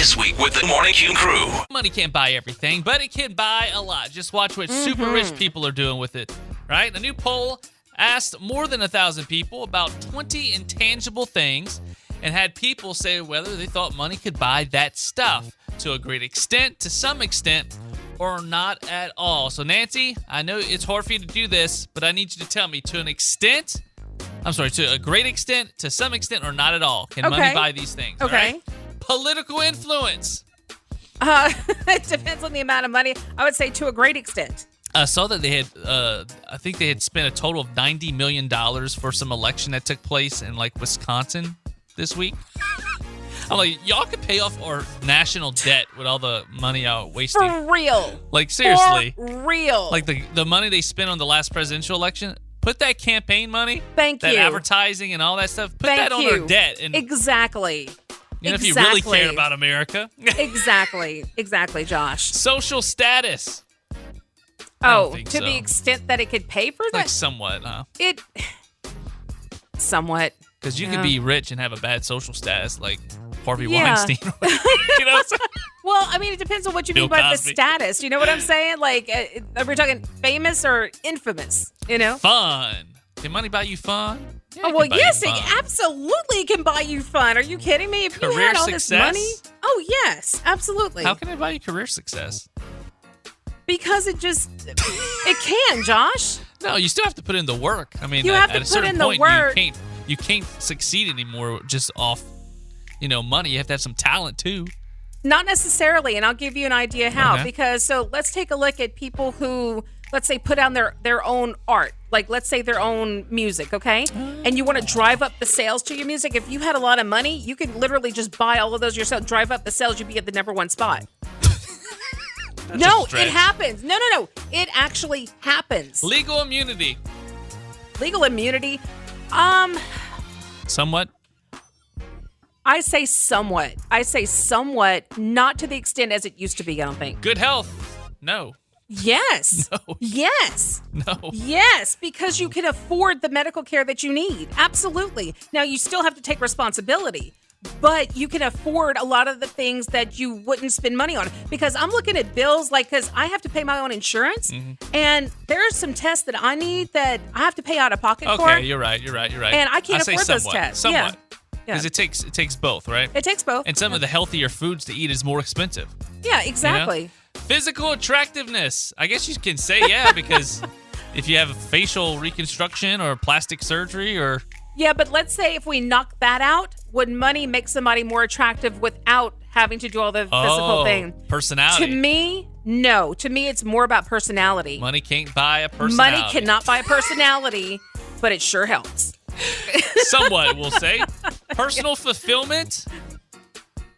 This week with the Morning Q crew. Money can't buy everything, but it can buy a lot. Just watch what super rich people are doing with it, right? A new poll asked more than 1,000 people about 20 intangible things and had people say whether they thought money could buy that stuff to a great extent, to some extent, or not at all. So, Nancy, I know it's hard for you to do this, but I need you to tell me to a great extent, to some extent, or not at all. Can money buy these things? Okay. Right? Political influence. It depends on the amount of money. I would say to a great extent. I saw that they had, I think they had spent a total of $90 million for some election that took place in, like, Wisconsin this week. I'm like, y'all could pay off our national debt with all the money y'all wasting. For real. Like, seriously. For real. Like, the money they spent on the last presidential election, put that campaign money, that advertising and all that stuff, put that on our debt. And, exactly. You know, if you really cared about America. Exactly, Josh. Social status. Oh, to the extent that it could pay for that? Like somewhat, huh? Somewhat. Because you could be rich and have a bad social status, like Harvey Weinstein. You know? Well, I mean, it depends on what you Bill mean by Cosby. the status. You know what I'm saying? Like, are we talking famous or infamous? You know? Fun. Can money buy you fun? Yeah, Oh, well, yes, it it absolutely can buy you fun. Are you kidding me? If you Career had all success? this money. Oh, yes, absolutely. How can it buy you career success? Because it can, Josh. No, you still have to put in the work. I mean, You have at to a put certain in the point, work. You can't succeed anymore just off, money. You have to have some talent too. Not necessarily, and I'll give you an idea how. Okay. Because, so let's take a look at people who, let's say, put out their own art. Like, let's say their own music, okay? And you want to drive up the sales to your music. If you had a lot of money, you could literally just buy all of those yourself, drive up the sales, you'd be at the number one spot. No, it happens. No. It actually happens. Legal immunity. Legal immunity? Somewhat. I say somewhat. Not to the extent as it used to be, I don't think. Good health. No. Yes. No. Yes. No. Yes, because you can afford the medical care that you need. Absolutely. Now, you still have to take responsibility, but you can afford a lot of the things that you wouldn't spend money on. Because I'm looking at bills, like, because I have to pay my own insurance, and there are some tests that I need that I have to pay out of pocket for. Okay, you're right. And I can't afford those tests. Somewhat. Yeah. Because it takes both, right? It takes both. And some of the healthier foods to eat is more expensive. Yeah, exactly. You know? Physical attractiveness. I guess you can say because if you have facial reconstruction or plastic surgery or... Yeah, but let's say if we knock that out, would money make somebody more attractive without having to do all the physical thing? Personality. To me, no. To me, it's more about personality. Money can't buy a personality. Money cannot buy a personality, but it sure helps. Somewhat, we'll say. Personal fulfillment?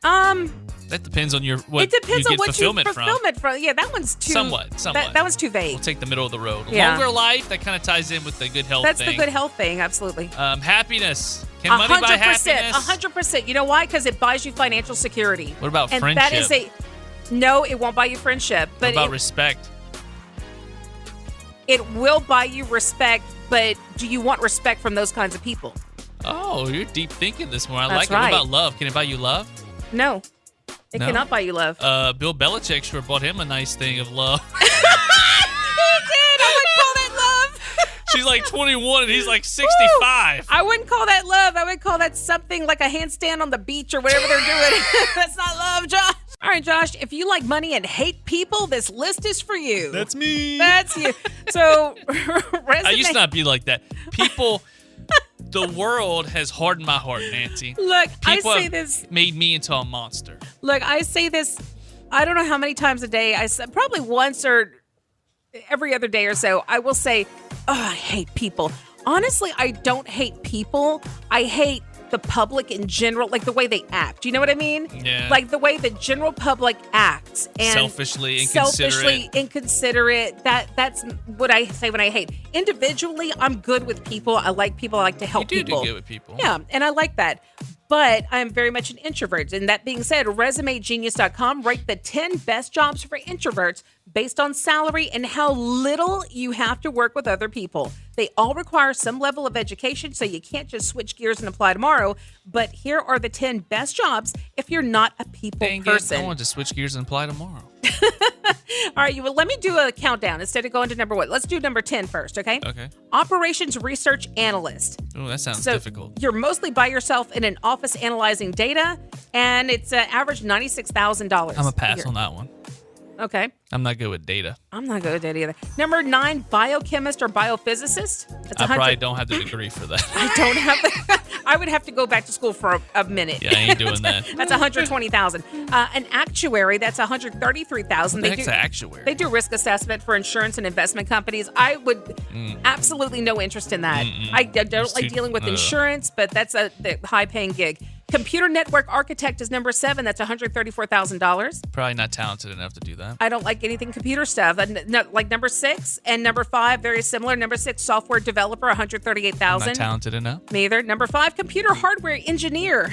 That depends on it depends on what fulfillment you fulfillment from. Yeah, that one's too... Somewhat. That one's too vague. We'll take the middle of the road. Yeah. Longer life, that kind of ties in with the good health That's thing. the good health thing, absolutely. Happiness. Can money buy happiness? 100%. You know why? Because it buys you financial security. What about friendship? That is no, it won't buy you friendship. But what about respect? It will buy you respect, but do you want respect from those kinds of people? Oh, you're deep thinking this more. I That's like it. right. What about love? Can it buy you love? No. It cannot buy you love. Bill Belichick sure bought him a nice thing of love. He did! I wouldn't call that love. She's like 21 and he's like 65. Woo! I wouldn't call that love. I would call that something like a handstand on the beach or whatever they're doing. That's not love, Josh. All right, Josh, if you like money and hate people, this list is for you. That's me. That's you. So, resume. I used to not be like that. People, the world has hardened my heart, Nancy. Look, People I say have this. made me into a monster. Look, I say this, I don't know how many times a day. I say, probably once or every other day or so, I will say, oh, I hate people. Honestly, I don't hate people. I hate the public in general, like the way they act. You know what I mean? Yeah. Like the way the general public acts. And Selfishly inconsiderate. That's what I say when I hate. Individually, I'm good with people. I like people. I like to help You do people. do good with people. Yeah, and I like that. but I'm very much an introvert. And that being said, ResumeGenius.com ranked the 10 best jobs for introverts based on salary and how little you have to work with other people. They all require some level of education, so you can't just switch gears and apply tomorrow. But here are the 10 best jobs if you're not a people person. I want to switch gears and apply tomorrow. All right, let me do a countdown instead of going to number 1. Let's do number 10 first, okay? Okay. Operations Research Analyst. Oh, that sounds difficult. You're mostly by yourself in an office analyzing data, and it's average $96,000. I'm a pass on that one. Okay. I'm not good with data. I'm not good at that either. Number 9, biochemist or biophysicist. I probably don't have the degree for that. I don't have the. I would have to go back to school for a minute. Yeah, I ain't doing that. That's $120,000. An actuary, that's $133,000. What the heck's an actuary? They do risk assessment for insurance and investment companies. I would absolutely no interest in that. I don't like dealing with insurance, but that's a high-paying gig. Computer network architect is number 7. That's $134,000. Probably not talented enough to do that. I don't like anything computer stuff. Like number 6 and number 5, very similar. Number 6, software developer, $138,000. Not talented enough. Me either. Number 5, computer hardware engineer.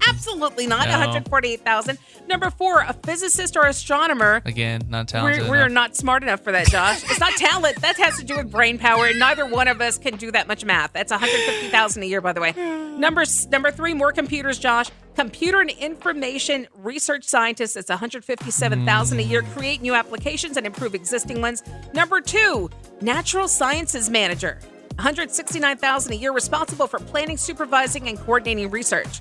Absolutely not. No. $148,000. Number 4, a physicist or astronomer. Again, not talented enough. We're not smart enough for that, Josh. It's not talent. That has to do with brain power, and neither one of us can do that much math. That's $150,000 a year, by the way. Number 3, more computers, Josh. Computer and information research scientist. It's $157,000 a year. Create new applications and improve existing ones. Number 2, natural sciences manager. $169,000 a year, responsible for planning, supervising, and coordinating research.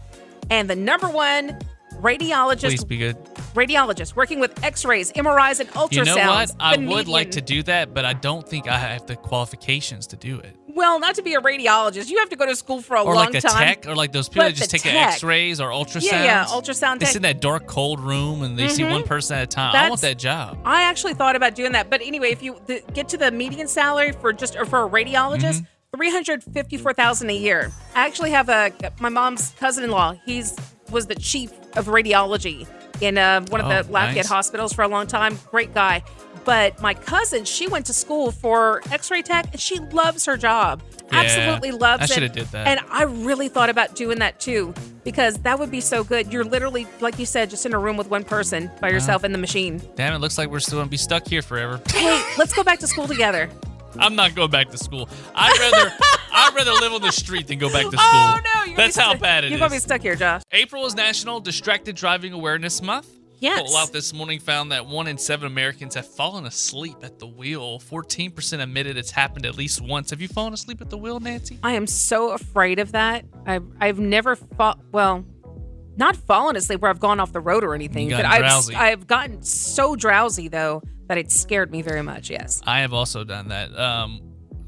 And the number 1, radiologist. Please be good. Radiologist, working with x-rays, MRIs, and ultrasounds. You know what? I would like to do that, but I don't think I have the qualifications to do it. Well, not to be a radiologist. You have to go to school for a long time. Or like a tech, or like those people that just take the x-rays or ultrasounds. Yeah, ultrasound tech. They sit in that dark, cold room, and they see one person at a time. I want that job. I actually thought about doing that. But anyway, if you get to the median salary for a radiologist, $354,000 a year. I actually have my mom's cousin-in-law. Was the chief of radiology in one of the Lafayette hospitals for a long time. Great guy. But my cousin, she went to school for x-ray tech, and she loves her job. Yeah, absolutely loves it. I should have did that. And I really thought about doing that too, because that would be so good. You're literally, like you said, just in a room with one person by yourself in the machine. Damn, it looks like we're still going to be stuck here forever. Hey, let's go back to school together. I'm not going back to school. I'd rather live on the street than go back to school. Oh, no. That's how bad it is. You're going to be stuck here, Josh. April is National Distracted Driving Awareness Month. Yes. Poll out this morning found that 1 in 7 Americans have fallen asleep at the wheel. 14% admitted it's happened at least once. Have you fallen asleep at the wheel, Nancy? I am so afraid of that. I've never not fallen asleep where I've gone off the road or anything, but drowsy. I've gotten so drowsy though that it scared me very much. Yes. I have also done that.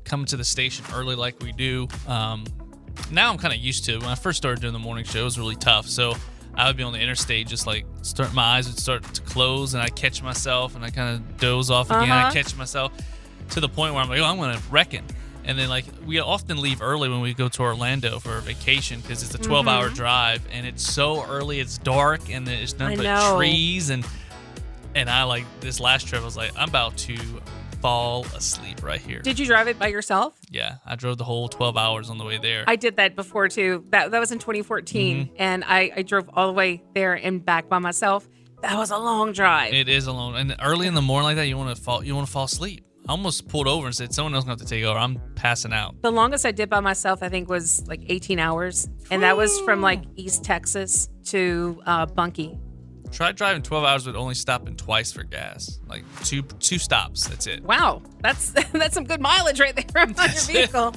Coming to the station early like we do. Now I'm kind of used to it. When I first started doing the morning show, it was really tough. So I would be on the interstate, just like my eyes would start to close, and I'd catch myself, and I kind of doze off again. I'd catch myself to the point where I'm like, I'm going to reckon. And then, like, we often leave early when we go to Orlando for a vacation because it's a 12-hour drive, and it's so early, it's dark, and there's nothing but trees. And I, like, this last trip, I was like, I'm about to fall asleep right here. Did you drive it by yourself? Yeah, I drove the whole 12 hours on the way there. I did that before too. That was in 2014, and I drove all the way there and back by myself. That was a long drive. It is a long, and early in the morning like that, you want to fall asleep. I almost pulled over and said, "Someone else going to have to take over. I'm passing out." The longest I did by myself, I think, was like 18 hours, and that was from like East Texas to Bunkie. Tried driving 12 hours with only stopping twice for gas. Like two stops. That's it. Wow. That's some good mileage right there on your vehicle.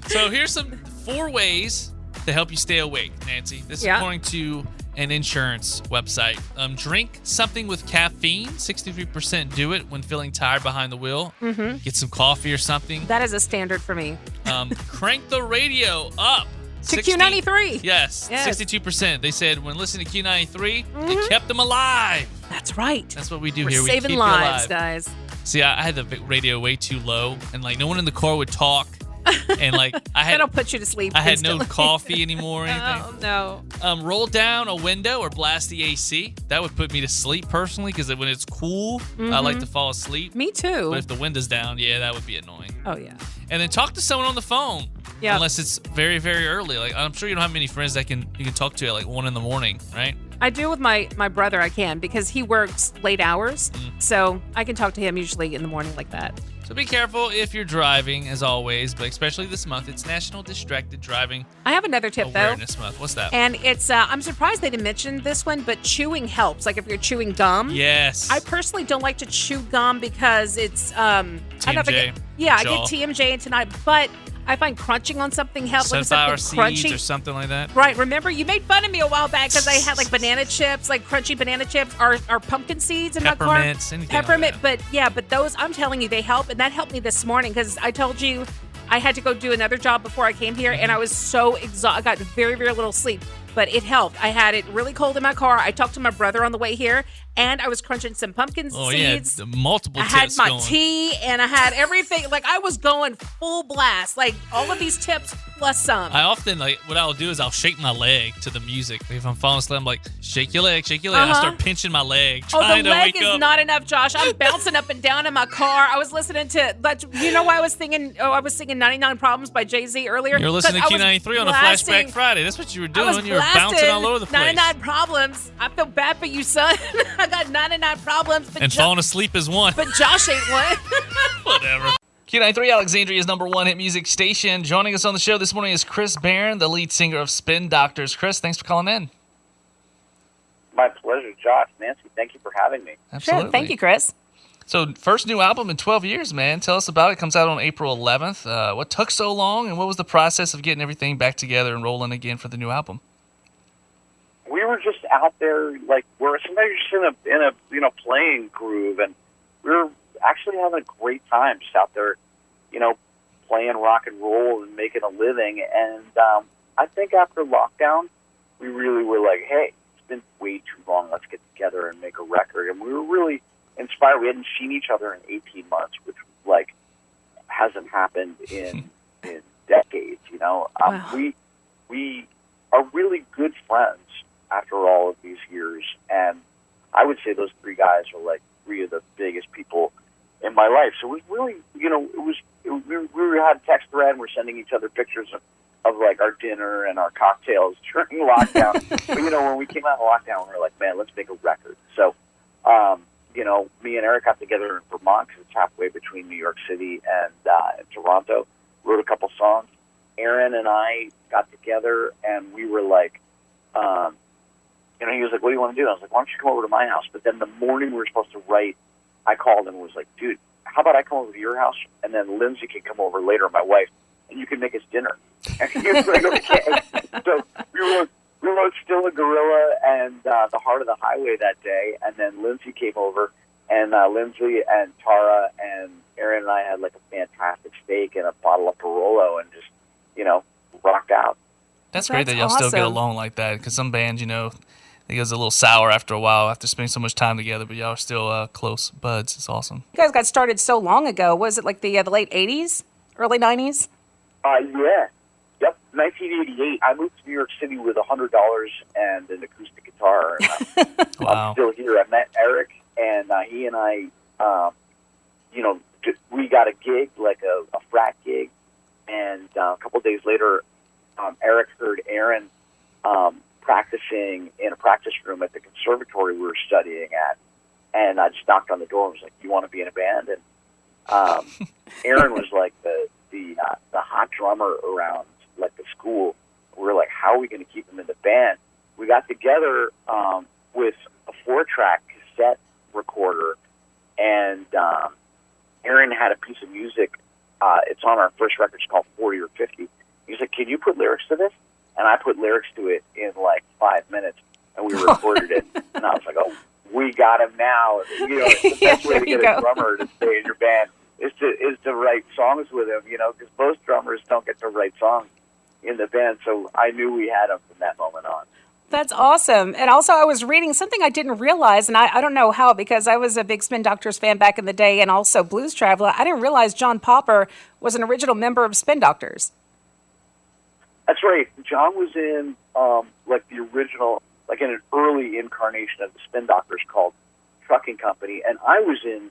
So here's some 4 ways to help you stay awake, Nancy. This is according to an insurance website. Drink something with caffeine. 63% do it when feeling tired behind the wheel. Get some coffee or something. That is a standard for me. Crank the radio up. To Q93. Yes, 62%. They said when listening to Q93, it kept them alive. That's right. That's what we do We're here. We saving keep lives, you alive. guys. See, I had the radio way too low, and like no one in the car would talk, and like that'll put you to sleep. I had no coffee anymore or anything. Oh no. Roll down a window or blast the AC. That would put me to sleep personally, because when it's cool, I like to fall asleep. Me too. But if the window's down, that would be annoying. Oh yeah. And then talk to someone on the phone. Yeah. Unless it's very, very early. Like, I'm sure you don't have many friends that you can talk to at like 1 a.m, right? I do with my brother. I can because he works late hours, so I can talk to him usually in the morning like that. So be careful if you're driving, as always, but especially this month. It's National Distracted Driving I have another tip Awareness Month. What's that? and it's I'm surprised they didn't mention this one, but chewing helps. Like if you're chewing gum. Yes. I personally don't like to chew gum because it's I don't know if I TMJ, get, I jaw. get TMJ tonight, but I find crunching on something helps. Like Sunflower something seeds crunchy. or something like that. Right. Remember, you made fun of me a while back because I had like banana chips, like crunchy banana chips, or pumpkin seeds in my car. Peppermints, anything like Peppermint, that. but those, I'm telling you, they help. And that helped me this morning because I told you I had to go do another job before I came here, and I was so exhausted. I got very, very little sleep, but it helped. I had it really cold in my car. I talked to my brother on the way here, and I was crunching some pumpkin seeds. Yeah, multiple I had tips my going. tea, and I had everything. Like, I was going full blast. Like, all of these tips plus some. I often, like, what I'll do is I'll shake my leg to the music. Like, if I'm falling asleep, I'm like, shake your leg, shake your leg. And I start pinching my leg, Oh, the trying to leg wake is up. not enough, Josh. I'm bouncing up and down in my car. I was listening to, but you know why I was thinking, I was singing 99 Problems by Jay-Z earlier? You're listening to 'Cause I was Q93 on a blasting- Flashback Friday. That's what you were I doing. was You were bouncing all over the place. 99 Problems. I feel bad for you, son. I got 99 problems, but, And falling asleep is one. but Josh ain't one. Whatever. Q93, Alexandria's #1 hit music station. Joining us on the show this morning is Chris Barron, the lead singer of Spin Doctors. Chris, thanks for calling in. My pleasure, Josh. Nancy, thank you for having me. Absolutely. Sure. Thank you, Chris. So, first new album in 12 years, man. Tell us about it. It comes out on April 11th. What took so long, and what was the process of getting everything back together and rolling again for the new album? We were just out there, like we're sometimes just in a playing groove, and we were actually having a great time just out there, playing rock and roll and making a living. And I think after lockdown, we really were like, hey, it's been way too long. Let's get together and make a record. And we were really inspired. We hadn't seen each other in 18 months, which hasn't happened in decades. Wow. We are really good friends after all of these years, and I would say those three guys are like three of the biggest people in my life. So it was really, we had a text thread, and we're sending each other pictures of like our dinner and our cocktails during lockdown. But when we came out of lockdown, we were like, man, let's make a record. So, me and Eric got together in Vermont, because it's halfway between New York City and Toronto, wrote a couple songs. Aaron and I got together, and we were like, he was like, what do you want to do? I was like, why don't you come over to my house? But then the morning we were supposed to write, I called and was like, dude, how about I come over to your house, and then Lindsay can come over later, my wife, and you can make us dinner. And he was like, okay. So we wrote Still a Gorilla and The Heart of the Highway that day, and then Lindsay came over, and Lindsay and Tara and Aaron and I had like a fantastic steak and a bottle of Barolo and just, rocked out. That's great that y'all still get along like that, because some bands, it goes a little sour after a while after spending so much time together, but y'all are still close buds. It's awesome. You guys got started so long ago. Was it like the late 80s, early 90s? Yeah. Yep. 1988. I moved to New York City with $100 and an acoustic guitar. And Wow. I'm still here. I met Eric, and he and I, we got a gig, like a frat gig, and a couple of days later, Eric heard Aaron practicing in a practice room at the conservatory we were studying at, and I just knocked on the door and was like, "You want to be in a band?" And Aaron was like the hot drummer around like the school. We were like, "How are we going to keep him in the band?" We got together with a 4-track cassette recorder, and Aaron had a piece of music. It's on our first record. It's called 40 or 50. He's like, "Can you put lyrics to this?" And I put lyrics to it in like 5 minutes, and we recorded it. And I was like, "Oh, we got him now." It's the best way to get a drummer to stay in your band is to write songs with him. Because most drummers don't get to write songs in the band. So I knew we had him from that moment on. That's awesome. And also, I was reading something I didn't realize, and I don't know how, because I was a big Spin Doctors fan back in the day, and also Blues Traveler. I didn't realize John Popper was an original member of Spin Doctors. That's right. John was in the original, like in an early incarnation of the Spin Doctors called Trucking Company, and I was in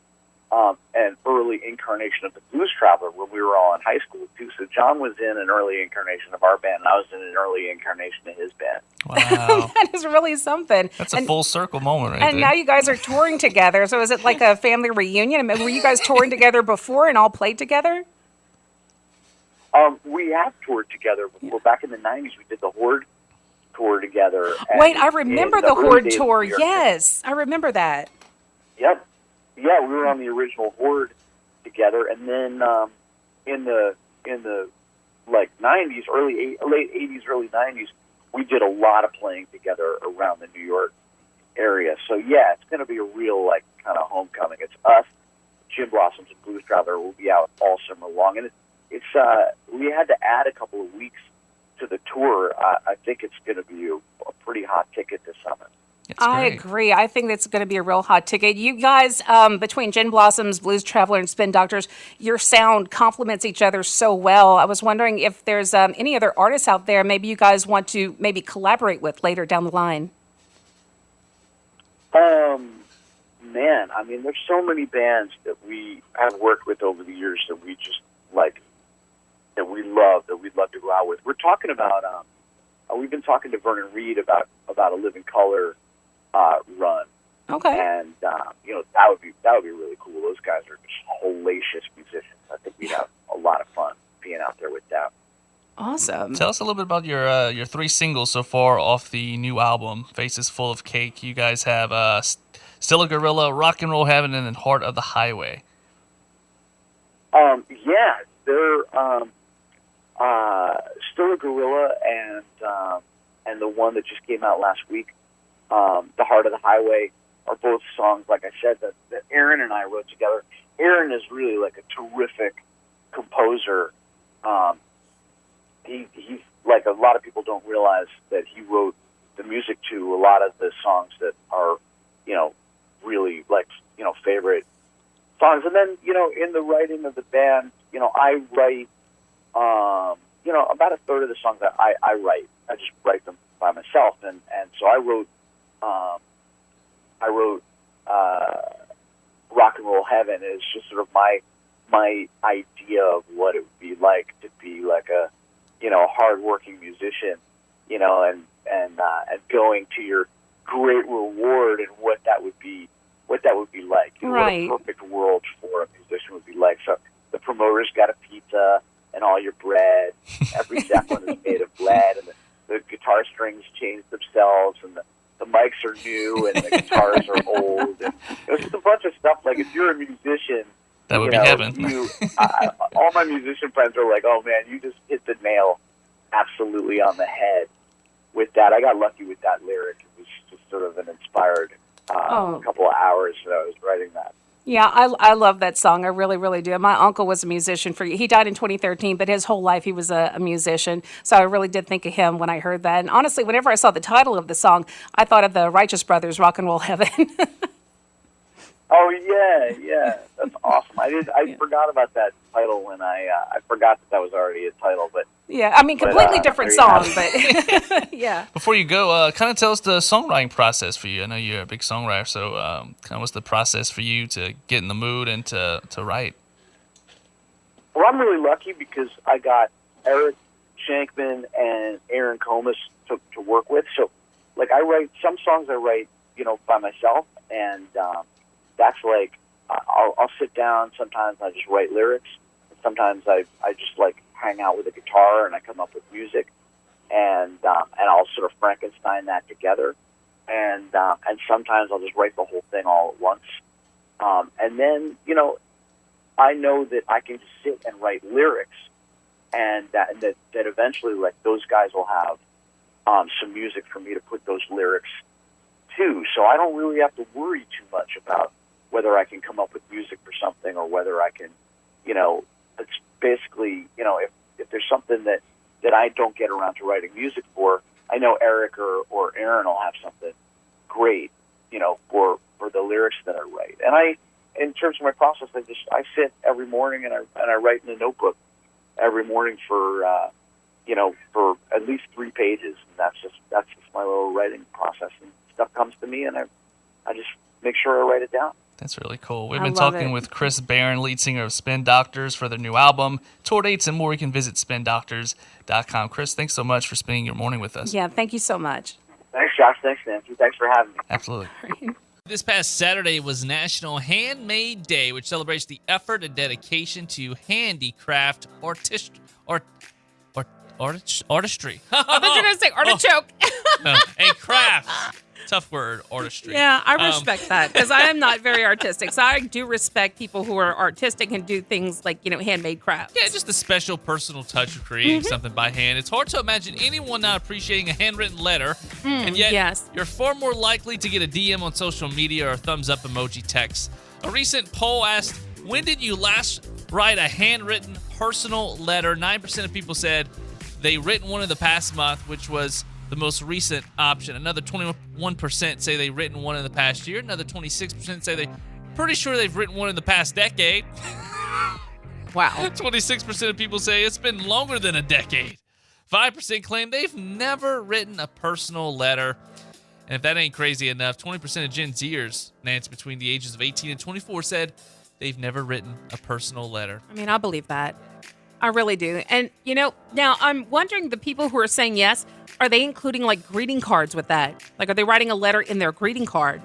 an early incarnation of the Blues Traveler when we were all in high school too. So John was in an early incarnation of our band, and I was in an early incarnation of his band. Wow. That is really something. That's a full circle moment right And there. now you guys are touring together. So is it like a family reunion? I mean, were you guys touring together before and all played together? We have toured together before. Back in the 90s, we did the Horde tour together. Wait, I remember the early Horde days of tour. New York Yes, I remember that. Yep. Yeah, we were on the original Horde together, and then in the like 90s, late 80s, early 90s, we did a lot of playing together around the New York area. So yeah, it's going to be a real like kind of homecoming. It's us, Jim Blossoms, and Blues Traveler will be out all summer long, and it's we had to add a couple of weeks to the tour. I think it's going to be a pretty hot ticket this summer. I agree. I think that's going to be a real hot ticket. You guys, between Gin Blossoms, Blues Traveler, and Spin Doctors, your sound complements each other so well. I was wondering if there's any other artists out there maybe you guys want to maybe collaborate with later down the line. Man, I mean, there's so many bands that we have worked with over the years that we just like, that we love, that we'd love to go out with. We're talking about, we've been talking to Vernon Reid about a Living Color run. Okay. And you know, that would be really cool. Those guys are just hellacious musicians. I think we'd have a lot of fun being out there with them. Awesome. Tell us a little bit about your 3 singles so far off the new album, Faces Full of Cake. You guys have Still a Gorilla, Rock and Roll Heaven, and then Heart of the Highway. Yeah, they're Still a Gorilla and the one that just came out last week, The Heart of the Highway, are both songs, like I said, that Aaron and I wrote together. Aaron is really like a terrific composer. He's like, a lot of people don't realize that he wrote the music to a lot of the songs that are, you know, really like, you know, favorite songs. And then, you know, in the writing of the band, you know, I write, you know, about a third of the songs that I write. I just write them by myself. And so I wrote Rock and Roll Heaven is just sort of my idea of what it would be like to be like a, you know, hardworking musician, you know, and going to your great reward and what that would be like. You know, right. What a perfect world for a musician would be like. So the promoter's got a pizza and all your bread. Every Zeppelin is made of lead, and the guitar strings change themselves, and the mics are new, and the guitars are old. And there's just a bunch of stuff. Like, if you're a musician, that would be heaven. All my musician friends are like, "Oh man, you just hit the nail absolutely on the head with that." I got lucky with that lyric. It was just sort of an inspired couple of hours that I was writing that. Yeah, I love that song. I really, really do. My uncle was a musician. He died in 2013, but his whole life he was a musician. So I really did think of him when I heard that. And honestly, whenever I saw the title of the song, I thought of the Righteous Brothers, Rock and Roll Heaven. Oh yeah, that's awesome. I forgot about that title when I forgot that was already a title, but yeah, I mean, completely different song, but yeah. Before you go, kind of tell us the songwriting process for you. I know you're a big songwriter, so kind of what's the process for you to get in the mood and to write? Well, I'm really lucky because I got Eric Shankman and Aaron Comas to work with. So, like, I write some songs you know, by myself, and that's like, I'll sit down. Sometimes I just write lyrics. Sometimes I just like hang out with a guitar and I come up with music, and I'll sort of Frankenstein that together, and sometimes I'll just write the whole thing all at once, and then, you know, I know that I can just sit and write lyrics, and that eventually, like, those guys will have some music for me to put those lyrics to. So I don't really have to worry too much about whether I can come up with music for something or whether I can, you know, it's basically, you know, if there's something that I don't get around to writing music for, I know Eric or Aaron will have something great, you know, for the lyrics that I write. And in terms of my process, I sit every morning and I write in a notebook every morning for you know, for at least 3 pages, and that's just my little writing process. And stuff comes to me, and I just make sure I write it down. That's really cool. We've I been love talking it. with Chris Barron, lead singer of Spin Doctors, for their new album, tour dates, and more. You can visit spindoctors.com. Chris, thanks so much for spending your morning with us. Yeah, thank you so much. Thanks, Josh. Thanks, Nancy. Thanks for having me. Absolutely. This past Saturday was National Handmade Day, which celebrates the effort and dedication to handicraft artistry. I thought you were going to say artichoke. No, and craft. Tough word, artistry. Yeah, I respect that because I am not very artistic. So I do respect people who are artistic and do things like, handmade crafts. Yeah, just a special personal touch of creating something by hand. It's hard to imagine anyone not appreciating a handwritten letter, and yet yes. you're far more likely to get a DM on social media or a thumbs up emoji text. A recent poll asked, when did you last write a handwritten personal letter? 9% of people said they written one in the past month, which was the most recent option. Another 21% say they've written one in the past year. Another 26% say they're pretty sure they've written one in the past decade. Wow. 26% of people say it's been longer than a decade. 5% claim they've never written a personal letter. And if that ain't crazy enough, 20% of Gen Zers, Nance, between the ages of 18 and 24 said they've never written a personal letter. I mean, I believe that. I really do. And, now I'm wondering, the people who are saying yes, are they including like greeting cards with that? Like, are they writing a letter in their greeting card?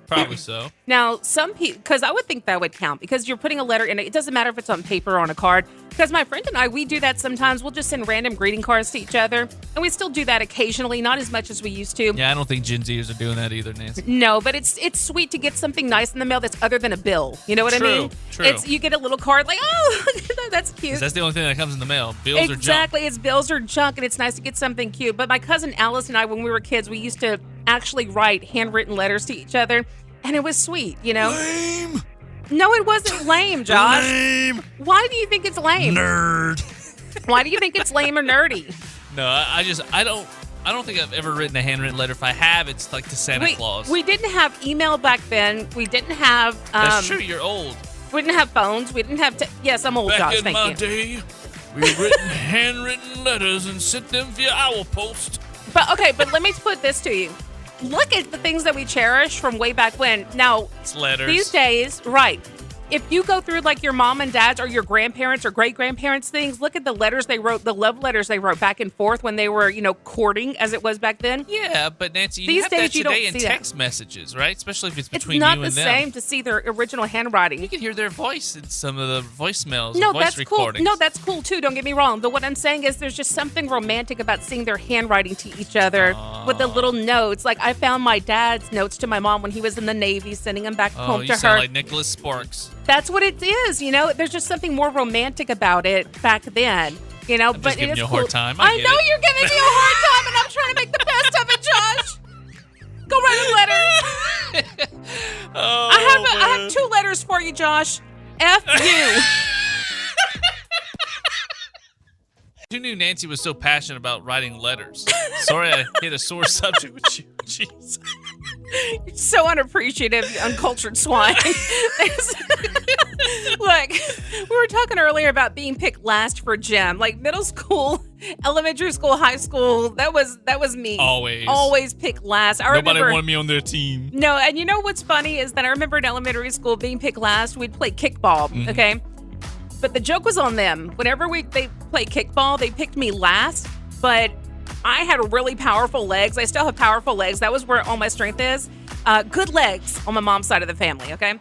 Probably so. Now, some people, because I would think that would count because you're putting a letter in it. It doesn't matter if it's on paper or on a card. Because my friend and I, we do that sometimes. We'll just send random greeting cards to each other. And we still do that occasionally, not as much as we used to. Yeah, I don't think Gen Zers are doing that either, Nancy. No, but it's sweet to get something nice in the mail that's other than a bill. You know what I mean? True. You get a little card like, oh, that's cute. That's the only thing that comes in the mail. Bills or junk. Exactly. It's bills or junk, and it's nice to get something cute. But my cousin Alice and I, when we were kids, we used to actually write handwritten letters to each other. And it was sweet, Lame. No, it wasn't lame, Josh. Lame. Why do you think it's lame? Nerd. Why do you think it's lame or nerdy? No, I don't think I've ever written a handwritten letter. If I have, it's like to Santa Claus. We didn't have email back then. We didn't have... That's true, you're old. We didn't have phones. We didn't have... Yes, I'm old, Back Josh. in Thank my you. day, we written handwritten letters and sent them via owl post. But let me put this to you. Look at the things that we cherish from way back when. Now, It's letters. these days, right. If you go through like your mom and dad's or your grandparents or great-grandparents' things, look at the letters they wrote, the love letters they wrote back and forth when they were, courting as it was back then. Yeah, but Nancy, you These have days that you don't today in see that. text messages, right? Especially if it's It's between not you the and them. same to see their original handwriting. You can hear their voice in some of the voicemails No, and voice that's recordings. cool. No, that's cool too. Don't get me wrong. But what I'm saying is there's just something romantic about seeing their handwriting to each other with the little notes. Like I found my dad's notes to my mom when he was in the Navy, sending them back home you to sound her. like Nicholas Sparks. That's what it is. There's just something more romantic about it back then. I'm but just it giving is you a cool. hard time. I get know it. you're giving me a hard time, and I'm trying to make the best of it, Josh. Go write a letter. I have 2 letters for you, Josh. F you. Who knew Nancy was so passionate about writing letters? Sorry I hit a sore subject with you. Jeez. You're so unappreciative, you uncultured swine. Look, we were talking earlier about being picked last for gym. Like middle school, elementary school, high school, that was me. Always picked last. Nobody wanted me on their team. No, and you know what's funny is that I remember in elementary school being picked last, we'd play kickball, okay? But the joke was on them. Whenever they played kickball, they picked me last, but I had really powerful legs. I still have powerful legs. That was where all my strength is. Good legs on my mom's side of the family, okay?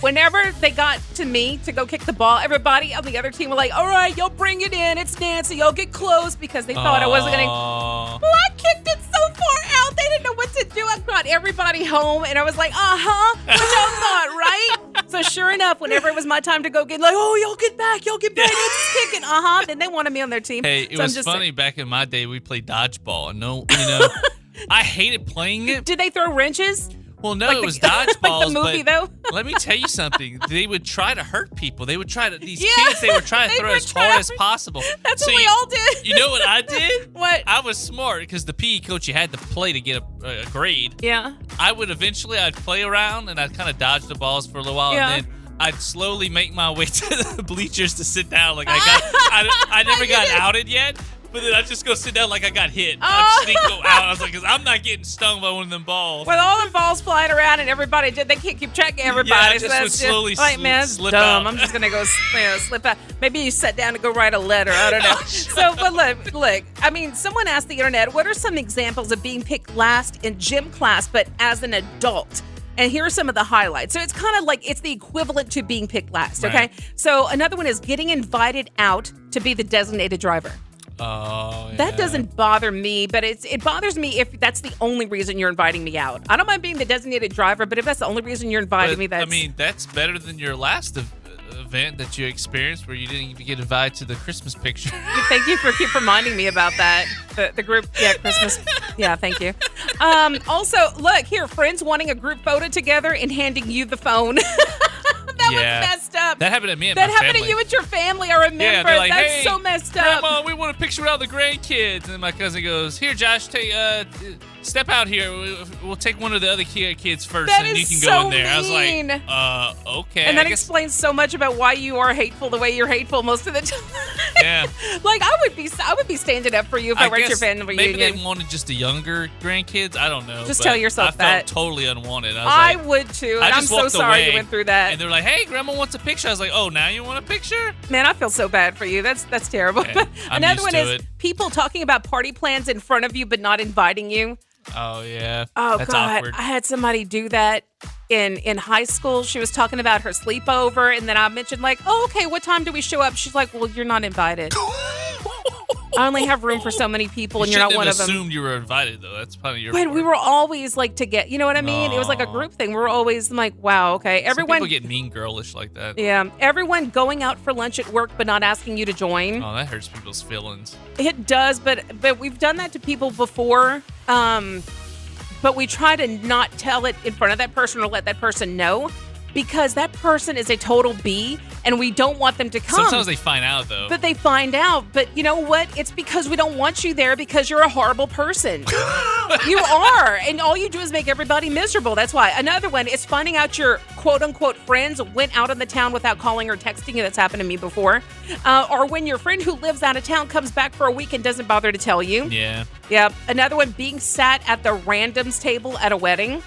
Whenever they got to me to go kick the ball, everybody on the other team were like, all right, y'all bring it in. It's Nancy. Y'all get close because they thought I wasn't going to. Well, I kicked it so far out. They didn't know what to do. I brought everybody home and I was like, what y'all thought, right? So sure enough, whenever it was my time to go get, like, oh, y'all get back. It's kicking. Then they wanted me on their team. Hey, it So was funny back in my day. We played dodgeball. I hated playing it. Did they throw wrenches? Well, no, Like it was the dodgeballs. movie, but though? let me tell you something. They would try to hurt people. They would try to, these Yeah, kids, they would try to they throw would as try hard to- as possible. That's what we all did. You know what I did? What? I was smart because the PE coach, you had to play to get a grade. Yeah. I'd play around and I'd kind of dodge the balls for a little while Yeah. and then I'd slowly make my way to the bleachers to sit down. Like I never got outed yet, But then I just go sit down like I got hit. Oh. I sneak go out. I was like, 'cause I'm not getting stung by one of them balls. With all the balls flying around and everybody, they can't keep checking everybody. Yeah, I so just that's would slowly like, man, it's slip dumb. out. I'm just gonna go slip out. Maybe you sat down to go write a letter. I don't know. So, but look. I mean, someone asked the internet, what are some examples of being picked last in gym class, but as an adult? And here are some of the highlights. So it's kind of like it's the equivalent to being picked last. Okay. Right. So another one is getting invited out to be the designated driver. Oh, yeah. That doesn't bother me, but it bothers me if that's the only reason you're inviting me out. I don't mind being the designated driver, but if that's the only reason you're inviting me, that's... I mean, that's better than your last event that you experienced where you didn't even get invited to the Christmas picture. Thank you for keep reminding me about that. The group, Christmas. Yeah, thank you. Also, look, here, friends wanting a group photo together and handing you the phone. That was messed up. That happened to me and That my happened family. to you with your family, I remember. Yeah, they're like, That's hey, so messed up. Grandma, we want a picture with all the grandkids. And then my cousin goes, here, Josh, step out here. We'll take one of the other kids first, That and you is can go so in there. mean. I was like, okay. And that I guess, explains so much about why you are hateful the way you're hateful most of the time. yeah. Like I would be standing up for you if I were at your guess family maybe reunion. they wanted just the younger grandkids. I don't know. Just but tell yourself I that. felt totally unwanted. I was like, would too, I and I'm just so walked sorry away, you went through that. And they're like, hey, Grandma wants a picture. I was like, oh, now you want a picture? Man, I feel so bad for you. That's terrible. Okay, I'm Another used one to is it. people talking about party plans in front of you but not inviting you. Oh, yeah. Oh, That's God. awkward. I had somebody do that in high school. She was talking about her sleepover, and then I mentioned, like, oh, okay, what time do we show up? She's like, well, you're not invited. I only have room for so many people, and you're not one of them. You assumed you were invited, though. That's probably your But fault. we were always like to get, you know what I mean? It was like a group thing. We were always like, wow, okay. Some Everyone, people get mean girlish like that. yeah, everyone going out for lunch at work but not asking you to join. Oh, that hurts people's feelings. It does, but we've done that to people before. But we try to not tell it in front of that person or let that person know because that person is a total B and we don't want them to come. Sometimes they find out, though. But they find out. But you know what? It's because we don't want you there because you're a horrible person. You are. And all you do is make everybody miserable. That's why. Another one is finding out your quote-unquote friends went out in the town without calling or texting you. That's happened to me before. Or when your friend who lives out of town comes back for a week and doesn't bother to tell you. Yeah. Yeah. Another one, being sat at the randoms table at a wedding.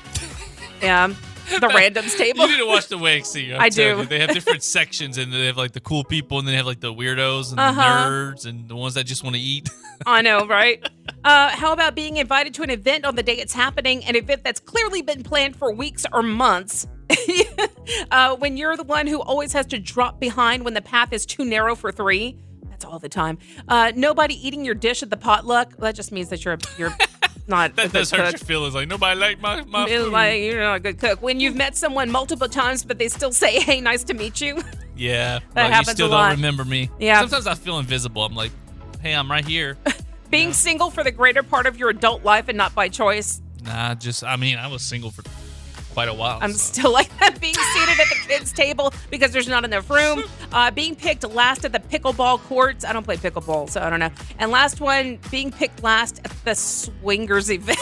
Yeah. The randoms table. You need to watch the wedding scene. I do. They have different sections, and they have like the cool people, and then they have like the weirdos and the nerds, and the ones that just want to eat. I know, right? How about being invited to an event on the day it's happening, an event that's clearly been planned for weeks or months? When you're the one who always has to drop behind when the path is too narrow for three. That's all the time. Nobody eating your dish at the potluck. That just means that you're not That a good does hurt cook. your feelings. Like, nobody like my It's food. like you're not a good cook. When you've met someone multiple times, but they still say, "Hey, nice to meet you." Yeah. That like, happens you still a don't lot. remember me. Yeah. Sometimes I feel invisible. I'm like, hey, I'm right here. Being single for the greater part of your adult life and not by choice. Nah, I was single for quite a while. I'm so. still like that. Being seated at the kids' table because there's not enough room. Being picked last at the pickleball courts. I don't play pickleball, so I don't know. And last one, being picked last at the swingers event.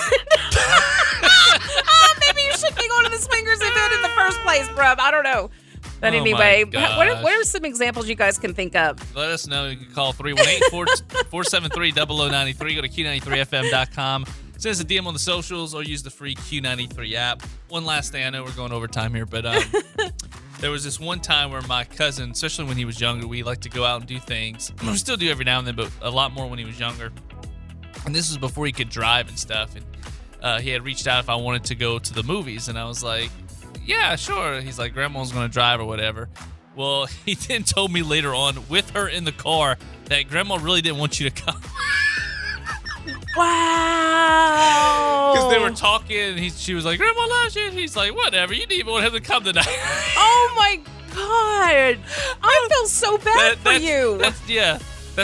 Maybe you should be going to the swingers event in the first place, bruv. I don't know. But Oh anyway, my what gosh. are some examples you guys can think of? Let us know. You can call 318-473-0093. Go to Q93FM.com. Send us a DM on the socials or use the free Q93 app. One last thing. I know we're going over time here, but there was this one time where my cousin, especially when he was younger, we liked to go out and do things. We still do every now and then, but a lot more when he was younger. And this was before he could drive and stuff. And he had reached out if I wanted to go to the movies. And I was like, yeah, sure. He's like, Grandma's going to drive or whatever. Well, he then told me later on with her in the car that Grandma really didn't want you to come. Wow. Because they were talking, and she was like, Grandma loves you. And he's like, whatever. You didn't even want him to come tonight. Oh, my God. I feel so bad for you. That's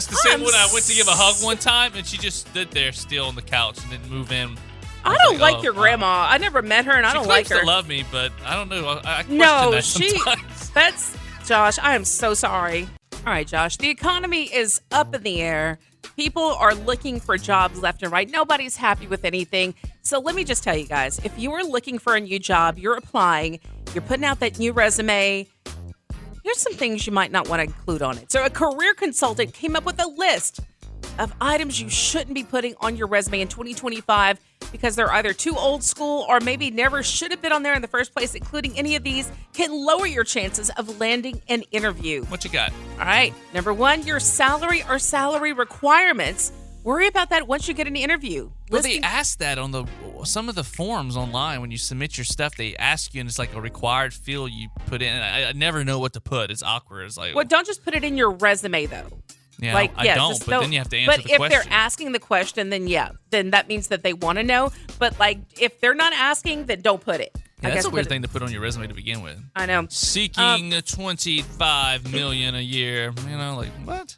the same one. I went to give a hug one time, and she just stood there still on the couch and didn't move in. I don't like your grandma. I never met her, and I don't like her. She claims to love me, but I don't know. I question No, that sometimes. that's Josh. I am so sorry. All right, Josh. The economy is up in the air. People are looking for jobs left and right. Nobody's happy with anything. So let me just tell you guys, if you are looking for a new job, you're applying, you're putting out that new resume, here's some things you might not want to include on it. So a career consultant came up with a list of items you shouldn't be putting on your resume in 2025 because they're either too old school or maybe never should have been on there in the first place. Including any of these can lower your chances of landing an interview. What you got? All right. Number one, your salary or salary requirements. Worry about that once you get an interview. Well, they ask that on some of the forms online when you submit your stuff. They ask you, and it's like a required field you put in. I never know what to put. It's awkward. It's like, well, don't just put it in your resume though. Yeah, like, I don't. But then you have to answer the question. But if they're asking the question, then then that means that they want to know. But like, if they're not asking, then don't put it. Yeah, that's a weird thing to put on your resume to begin with. I know. Seeking $25 million a year. You know, like what?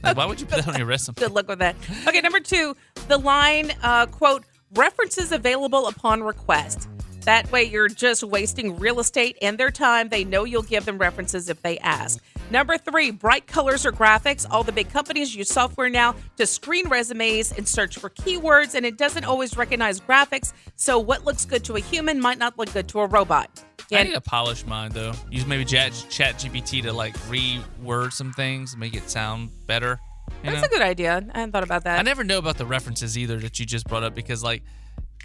Like, why would you put that on your resume? Good luck with that. Okay, number two, the line, quote, references available upon request. That way you're just wasting real estate and their time. They know you'll give them references if they ask. Number three, bright colors or graphics. All the big companies use software now to screen resumes and search for keywords, and it doesn't always recognize graphics. So what looks good to a human might not look good to a robot. I need to polish mine, though. Use maybe Chat GPT to, like, reword some things, make it sound better. That's a good idea. I hadn't thought about that. I never know about the references either that you just brought up because, like,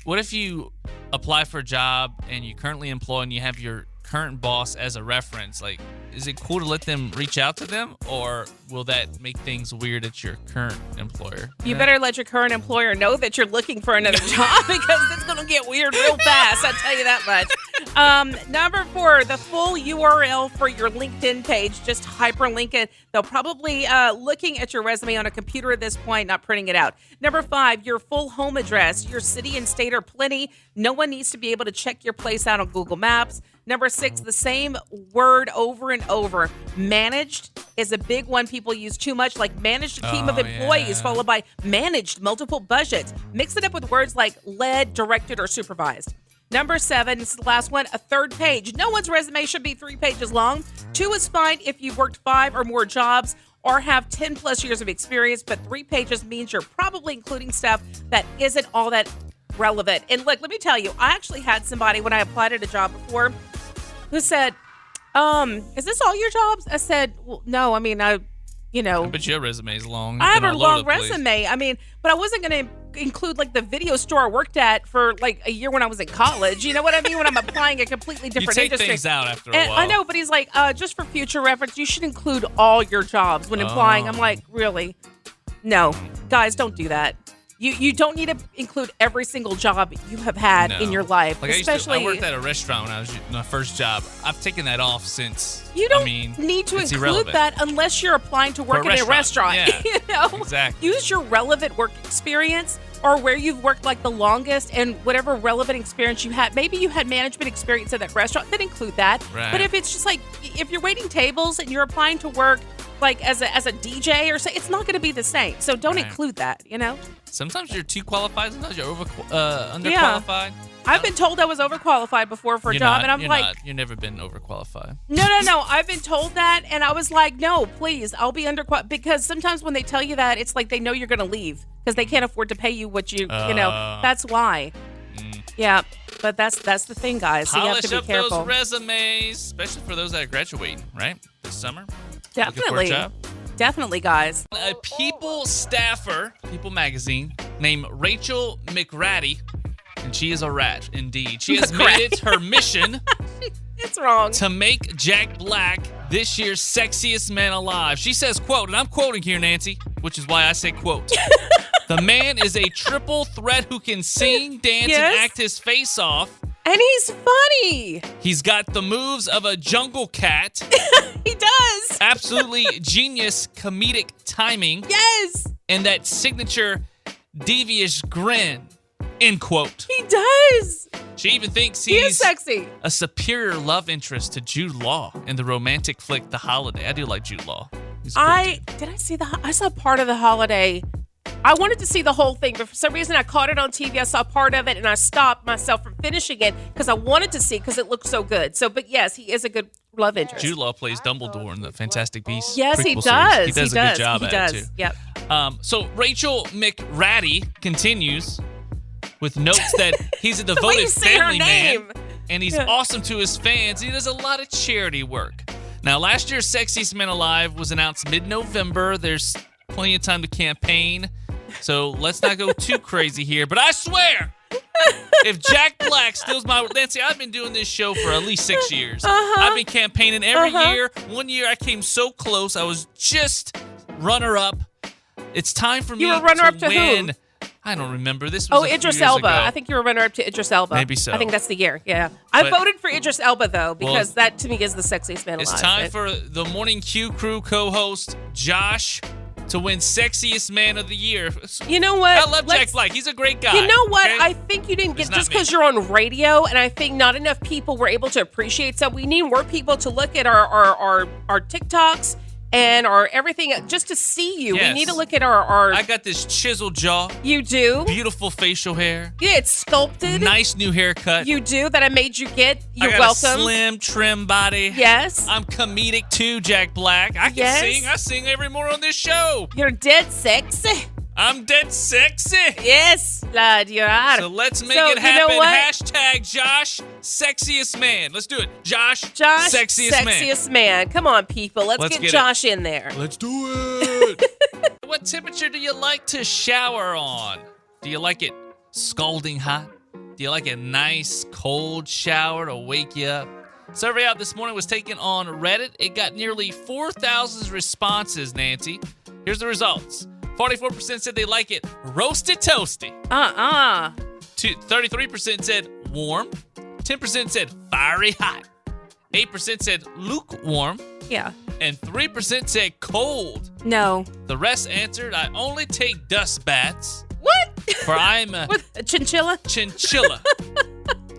what if you apply for a job and you currently employ and you have your current boss as a reference? Like, is it cool to let them reach out to them, or will that make things weird at your current employer? You better let your current employer know that you're looking for another job because it's going to get weird real fast. I'll tell you that much. Number four, the full URL for your LinkedIn page. Just hyperlink it. They'll probably looking at your resume on a computer at this point, not printing it out. Number five, your full home address. Your city and state are plenty. No one needs to be able to check your place out on Google Maps. Number six, the same word over and over. Managed is a big one people use too much, like managed a team of employees, followed by managed multiple budgets. Mix it up with words like led, directed, or supervised. Number seven, this is the last one, a third page. No one's resume should be 3 pages long. 2 is fine if you've worked 5 or more jobs or have 10 plus years of experience, but 3 pages means you're probably including stuff that isn't all that relevant. And look, let me tell you, I actually had somebody when I applied at a job before who said, is this all your jobs? I said, well, no, I mean, But your resume is long. I have a long resume. I mean, but I wasn't going to include like the video store I worked at for like a year when I was in college. You know what I mean? When I'm applying a completely different industry. You take things out after a while. I know, but he's like, just for future reference, you should include all your jobs when applying. I'm like, really? No, guys, don't do that. You don't need to include every single job you have had in your life. Like I worked at a restaurant when I was my first job. I've taken that off since. You don't need to include that unless you're applying to work in a restaurant. Yeah, exactly. Use your relevant work experience or where you've worked like the longest and whatever relevant experience you had. Maybe you had management experience at that restaurant, then include that. Right. But if it's just like, if you're waiting tables and you're applying to work like as a DJ or something, it's not going to be the same. So don't include that, Sometimes you're too qualified. Sometimes you're underqualified. Yeah. I've been told I was overqualified before for a job, and I'm like, you've never been overqualified. No. I've been told that, and I was like, no, please, I'll be underqualified. Because sometimes when they tell you that, it's like they know you're going to leave because they can't afford to pay you what you know. That's why. Yeah, but that's the thing, guys. So you have to be careful. Polish up those resumes, especially for those that are graduating, right? This summer. Definitely. Definitely, guys. A People staffer, People magazine, named Rachel McRatty, and she is a rat indeed. She has made it her mission it's wrong to make Jack Black this year's sexiest man alive. She says, quote, and I'm quoting here, Nancy, which is why I say quote. The man is a triple threat who can sing, dance, and act his face off. And he's funny. He's got the moves of a jungle cat. He does. Absolutely genius comedic timing. Yes. And that signature devious grin. End quote. He does. She even thinks he is sexy. A superior love interest to Jude Law in the romantic flick The Holiday. I do like Jude Law. I saw part of The Holiday. I wanted to see the whole thing, but for some reason I caught it on TV. I saw part of it, and I stopped myself from finishing it because I wanted to see because it looked so good. So, but yes, he is a good love interest. Jude Law plays Dumbledore in the Fantastic Beasts. Yes, he does. Series. He does a good job at it, too. Yep. So Rachel McRatty continues with notes that he's a devoted family man, and he's awesome to his fans. He does a lot of charity work. Now, last year's Sexiest Man Alive was announced mid-November. There's plenty of time to campaign. So let's not go too crazy here. But I swear, if Jack Black steals my... Nancy, I've been doing this show for at least 6 years. I've been campaigning every year. One year I came so close. I was just runner-up. It's time for me You were runner-up to win. who? I don't remember. This was a few Idris years Elba. ago. I think you were runner-up to Idris Elba. Maybe so. I think that's the year, yeah. I But- voted for Idris Elba, though, because that, to me, is the sexiest man alive. It's time for the Morning Q Crew co-host, Josh, to win Sexiest Man of the Year. You know what? I love Jack Black. He's a great guy. You know what? okay? I think you didn't It's get not just me. because you're on radio, and I think not enough people were able to appreciate. So we need more people to look at our TikToks and our everything just to see you. Yes. We need to look at our I got this chiseled jaw, you do. beautiful facial hair, Yeah, it's sculpted. nice new haircut. You do that I made you get. You're I got welcome. a slim, trim body. Yes. I'm comedic too, Jack Black. I can Yes. sing. I sing every morning on this show. You're dead sexy. I'm dead sexy. Yes, lad, you are. So let's make So, it you happen. know what? Hashtag Josh, sexiest man. Let's do it. Josh, Josh, sexiest man. man. Come on, people. Let's Let's get get it. Josh in there. Let's do it. What temperature do you like to shower on? Do you like it scalding hot? Do you like a nice cold shower to wake you up? Survey out this morning was taken on Reddit. It got nearly 4,000 responses, Nancy. Here's the results. 44% said they like it roasted toasty. 33% said warm. 10% said fiery hot. 8% said lukewarm. Yeah. And 3% said cold. No. The rest answered, I only take dust baths, What? for I'm a What? A chinchilla? chinchilla.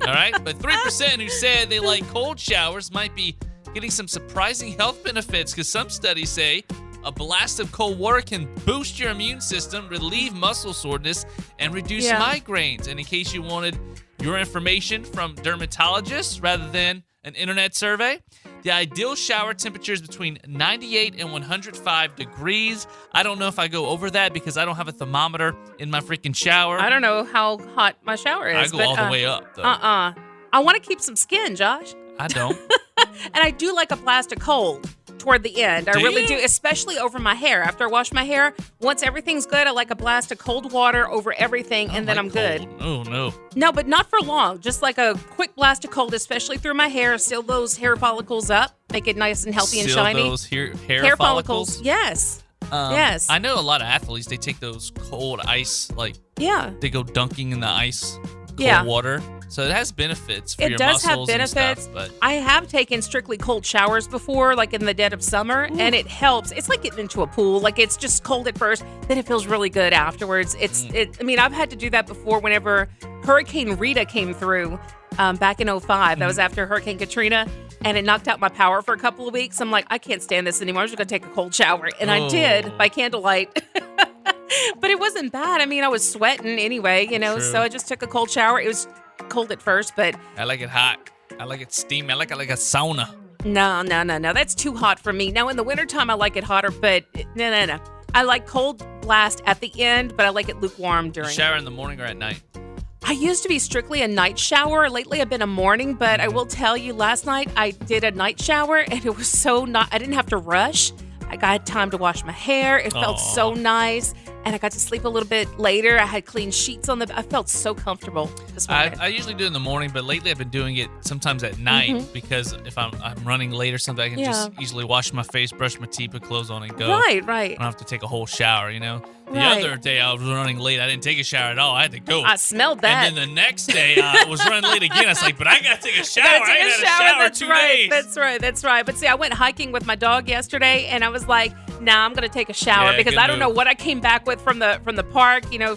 All right? But 3% who said they like cold showers might be getting some surprising health benefits because some studies say a blast of cold water can boost your immune system, relieve muscle soreness, and reduce migraines. And in case you wanted your information from dermatologists rather than an internet survey, the ideal shower temperature is between 98 and 105 degrees. I don't know if I go over that because I don't have a thermometer in my freaking shower. I don't know how hot my shower is. I go all the way up, though. I want to keep some skin, Josh. I don't. And I do like a blast of cold toward the end. I Do really you? do, especially over my hair. After I wash my hair, once everything's good, I like a blast of cold water over everything, and then I'm good. Oh, no. No, but not for long. Just like a quick blast of cold, especially through my hair. Seal those hair follicles up, make it nice and healthy and Seal shiny. those hair follicles. Yes. Yes. I know a lot of athletes, they take those cold ice, like Yeah. they go dunking in the ice, cold Yeah. water. So it has benefits for It your does have muscles and benefits. stuff. But I have taken strictly cold showers before, like in the dead of summer, and it helps. It's like getting into a pool. Like it's just cold at first, then it feels really good afterwards. I mean, I've had to do that before whenever Hurricane Rita came through back in 2005. That was after Hurricane Katrina, and it knocked out my power for a couple of weeks. I'm like, I can't stand this anymore. I'm just going to take a cold shower. And I did by candlelight. But it wasn't bad. I mean, I was sweating anyway, True. so I just took a cold shower. It was cold at first, but I like it hot. I like it steamy. I like it like a sauna. no. That's too hot for me. Now, in the wintertime, I like it hotter, but no. I like cold blast at the end, but I like it lukewarm during. Shower in the morning or at night? I used to be strictly a night shower. Lately, I've been a morning, but I will tell you, last night I did a night shower, and it was so not. I didn't have to rush. I got time to wash my hair. It felt so nice, and I got to sleep a little bit later. I had clean sheets on I felt so comfortable this morning. I usually do it in the morning, but lately I've been doing it sometimes at night because if I'm running late or something, I can just easily wash my face, brush my teeth, put clothes on, and go. Right. I don't have to take a whole shower, you know? The Right. other day I was running late. I didn't take a shower at all. I had to go. I smelled that. And then the next day I was running late again. I was like, but I got to take a shower. Gotta I take ain't a had shower. a shower That's 2 right. days. That's right. But see, I went hiking with my dog yesterday, and I was like, "Nah, I'm gonna take a shower Yeah, because good I don't know move. what I came back with from the park. You know,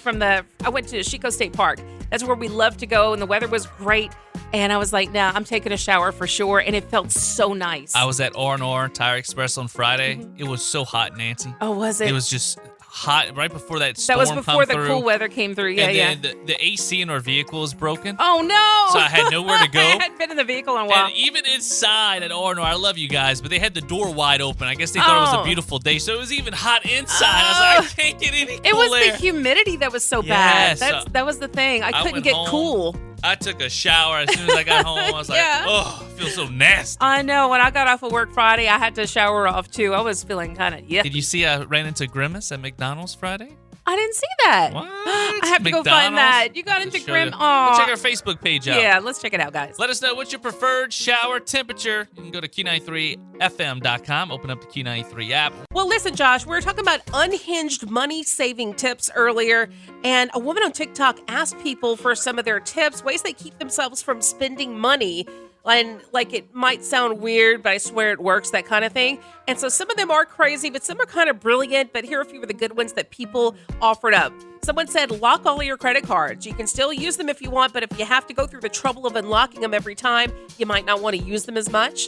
I went to Chico State Park. That's where we love to go, and the weather was great. And I was like, "Nah, I'm taking a shower for sure." And it felt so nice. I was at R&R Tire Express on Friday. It was so hot, Nancy. Oh, was it? It was just hot right before that That storm was before come the through. cool weather came through. Yeah, and then the AC in our vehicle is broken. Oh no! So I had nowhere to go. I hadn't been in the vehicle in a while. And even inside at R&R, I love you guys, but they had the door wide open. I guess they thought it was Oh. a beautiful day, so it was even hot inside. I was like, I can't get any It was cool air. the humidity that was so Yes. bad. That was the thing. I couldn't went get home. cool. I took a shower as soon as I got home. I was like, oh, I feel so nasty. I know. When I got off of work Friday, I had to shower off too. I was feeling kind of Did you see I ran into Grimace at McDonald's Friday? I didn't see that. What? I have to go find that. You got into Grim. Oh, check our Facebook page out. Yeah, let's check it out, guys. Let us know what's your preferred shower temperature. You can go to Q93FM.com, open up the Q93 app. Well, listen, Josh, we were talking about unhinged money-saving tips earlier, and a woman on TikTok asked people for some of their tips, ways they keep themselves from spending money. And like, it might sound weird, but I swear it works, that kind of thing. And so some of them are crazy, but some are kind of brilliant. But here are a few of the good ones that people offered up. Someone said, lock all of your credit cards. You can still use them if you want, but if you have to go through the trouble of unlocking them every time, you might not want to use them as much.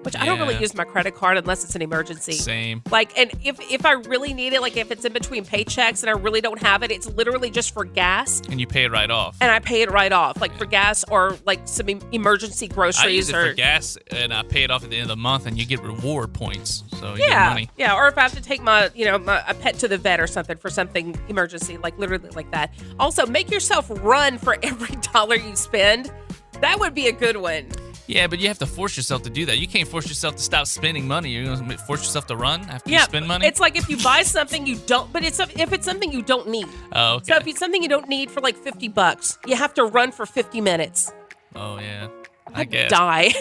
Which I don't really use my credit card unless it's an emergency. Same. Like, and if I really need it, like if it's in between paychecks and I really don't have it, it's literally just for gas. And you pay it right off. And I pay it right off, like for gas or like some emergency groceries. I use it for gas, and I pay it off at the end of the month, and you get reward points, so you get money. Yeah, or if I have to take my a pet to the vet or something for something emergency, like literally like that. Also, make yourself run for every dollar you spend. That would be a good one. Yeah, but you have to force yourself to do that. You can't force yourself to stop spending money. You're going to force yourself to run after you spend money? It's like if you buy something you don't, but if it's something you don't need. Oh, okay. So if it's something you don't need for like $50, you have to run for 50 minutes. Oh, yeah. I guess. Die.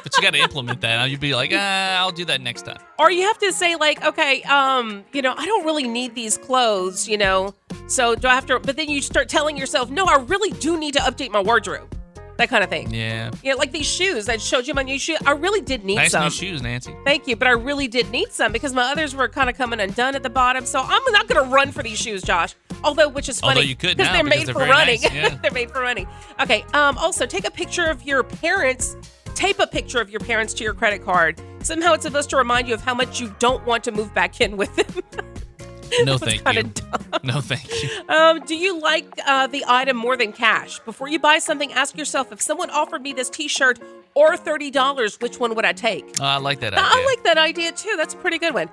But you got to implement that. You'd be like, I'll do that next time. Or you have to say like, okay, I don't really need these clothes, so do I have to, but then you start telling yourself, no, I really do need to update my wardrobe. That kind of thing. Yeah. Yeah, like these shoes. I showed you my new shoes. I really did need some. Nice new shoes, Nancy. Thank you, but I really did need some because my others were kind of coming undone at the bottom. So I'm not going to run for these shoes, Josh. Which is funny. Although you could now they're made for running. Nice. Yeah. They're made for running. Okay. Also, take a picture of your parents. Tape a picture of your parents to your credit card. Somehow it's supposed to remind you of how much you don't want to move back in with them. No, thank you. No, thank you. Do you like the item more than cash? Before you buy something, ask yourself, if someone offered me this T-shirt or $30, which one would I take? I like that idea. I like that idea, too. That's a pretty good one.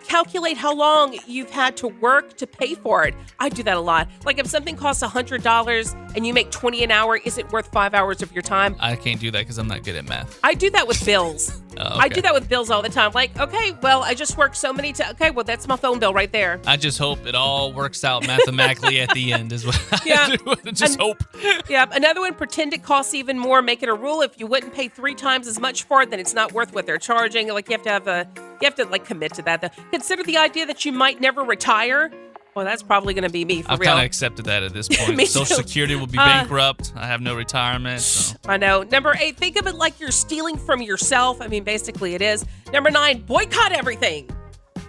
Calculate how long you've had to work to pay for it. I do that a lot. Like if something costs $100 and you make $20 an hour, is it worth 5 hours of your time? I can't do that because I'm not good at math. I do that with bills. Okay. I do that with bills all the time. Like, okay, well, I just worked so many times. Okay, well, that's my phone bill right there. I just hope it all works out mathematically at the end is what I do. Just hope. Yeah. Another one, pretend it costs even more. Make it a rule. If you wouldn't pay 3 times as much for it, then it's not worth what they're charging. Like you have to commit to that. Consider the idea that you might never retire. Well, that's probably going to be me for I've real. kind of accepted that at this point. Me Social too. Security will be bankrupt. I have no retirement. So. I know. Number 8, think of it like you're stealing from yourself. I mean, basically it is. Number 9, boycott everything.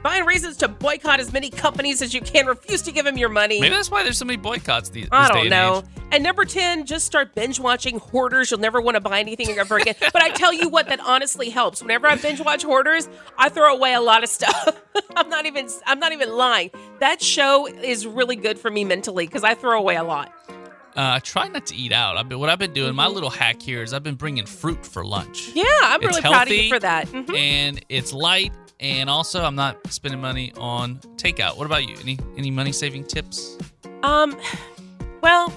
Find reasons to boycott as many companies as you can. Refuse to give them your money. Maybe that's why there's so many boycotts these days. I don't know. And number 10, just start binge watching Hoarders. You'll never want to buy anything ever again. But I tell you what, that honestly helps. Whenever I binge watch Hoarders, I throw away a lot of stuff. I'm not even lying. That show is really good for me mentally because I throw away a lot. I try not to eat out. What I've been doing, my little hack here is I've been bringing fruit for lunch. Yeah, I'm really proud of you for that. Mm-hmm. And it's light. And also, I'm not spending money on takeout. What about you? Any money-saving tips? Well,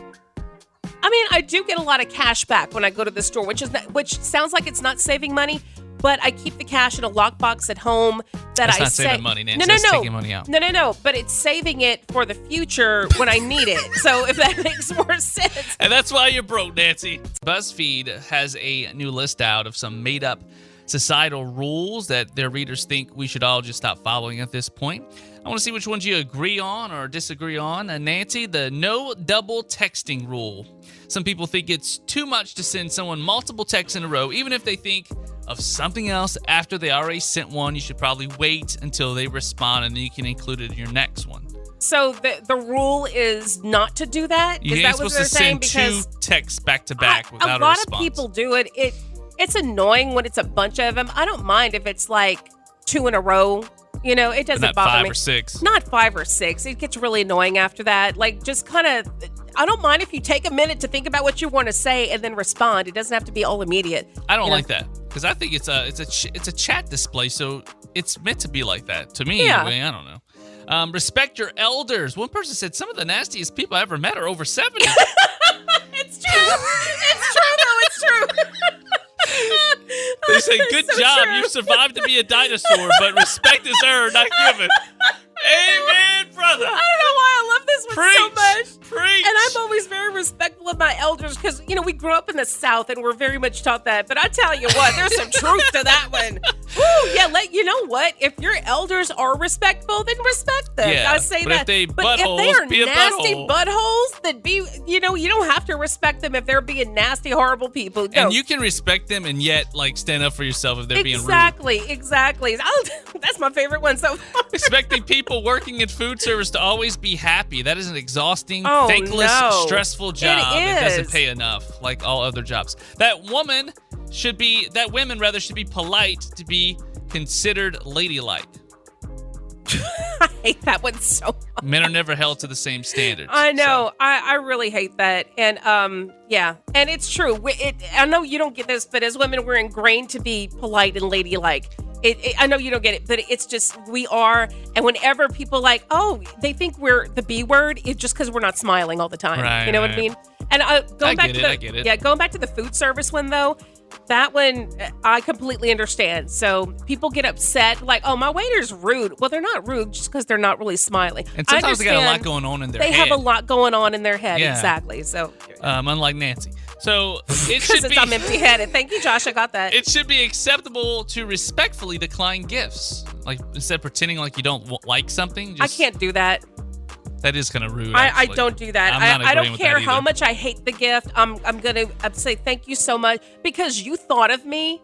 I mean, I do get a lot of cash back when I go to the store, which sounds like it's not saving money, but I keep the cash in a lockbox at home That's not saving money, Nancy. That's taking money out. No. But it's saving it for the future when I need it. So if that makes more sense. And that's why you're broke, Nancy. BuzzFeed has a new list out of some made-up societal rules that their readers think we should all just stop following at this point. I want to see which ones you agree on or disagree on. Nancy, the no double texting rule. Some people think it's too much to send someone multiple texts in a row, even if they think of something else after they already sent one. You should probably wait until they respond, and then you can include it in your next one. So the rule is not to do that? You ain't supposed to send 2 texts back to back without a response. A lot of people do it. It's annoying when it's a bunch of them. I don't mind if it's like 2 in a row. It doesn't bother me. Not 5 or 6. Not 5 or 6. It gets really annoying after that. Like, just kind of, I don't mind if you take a minute to think about what you want to say and then respond. It doesn't have to be all immediate. I don't like that because I think it's a chat display, so it's meant to be like that. To me, anyway, I don't know. Respect your elders. One person said some of the nastiest people I ever met are over 70. It's It's true, though. It's true. They say, good So job. true. You survived to be a dinosaur, but respect is earned, not given. Amen, brother. I don't know why I love this one so much. Preach. And I'm always very respectful of my elders because, we grew up in the South and we're very much taught that. But I tell you what, there's some truth to that one. Woo, yeah, you know what? If your elders are respectful, then respect them. Yeah, I say but that. if they but if they buttholes, are be a nasty butthole. buttholes, then you don't have to respect them if they're being nasty, horrible people. No. And you can respect them and yet, stand up for yourself if they're being rude. Exactly. That's my favorite one so far. Expecting people working in food service to always be happy. That is an exhausting, Oh, thankless, no. stressful job. It It doesn't is. pay enough, like all other jobs. Women should be polite to be considered ladylike. I hate that one so much. Men are never held to the same standards. I know. So. I really hate that. And yeah. And it's true. I know you don't get this, but as women, we're ingrained to be polite and ladylike. I know you don't get it, but it's just we are. And whenever people they think we're the B word, it's just because we're not smiling all the time. Right, you know what I right. mean? And going back to I get it. Yeah, going back to the food service one though. That one, I completely understand. So people get upset, my waiter's rude. Well, they're not rude just because they're not really smiling. And sometimes they got a lot going on in their head. They have a lot going on in their head, Yeah. exactly. So, unlike Nancy. So it should because be. I'm empty-headed. Thank you, Josh. I got that. It should be acceptable to respectfully decline gifts. Instead of pretending like you don't like something. I can't do that. That is kind of rude. I actually. don't do that. I'm not I agreeing don't with care that how either. much I hate the gift. I'm gonna say thank you so much because you thought of me.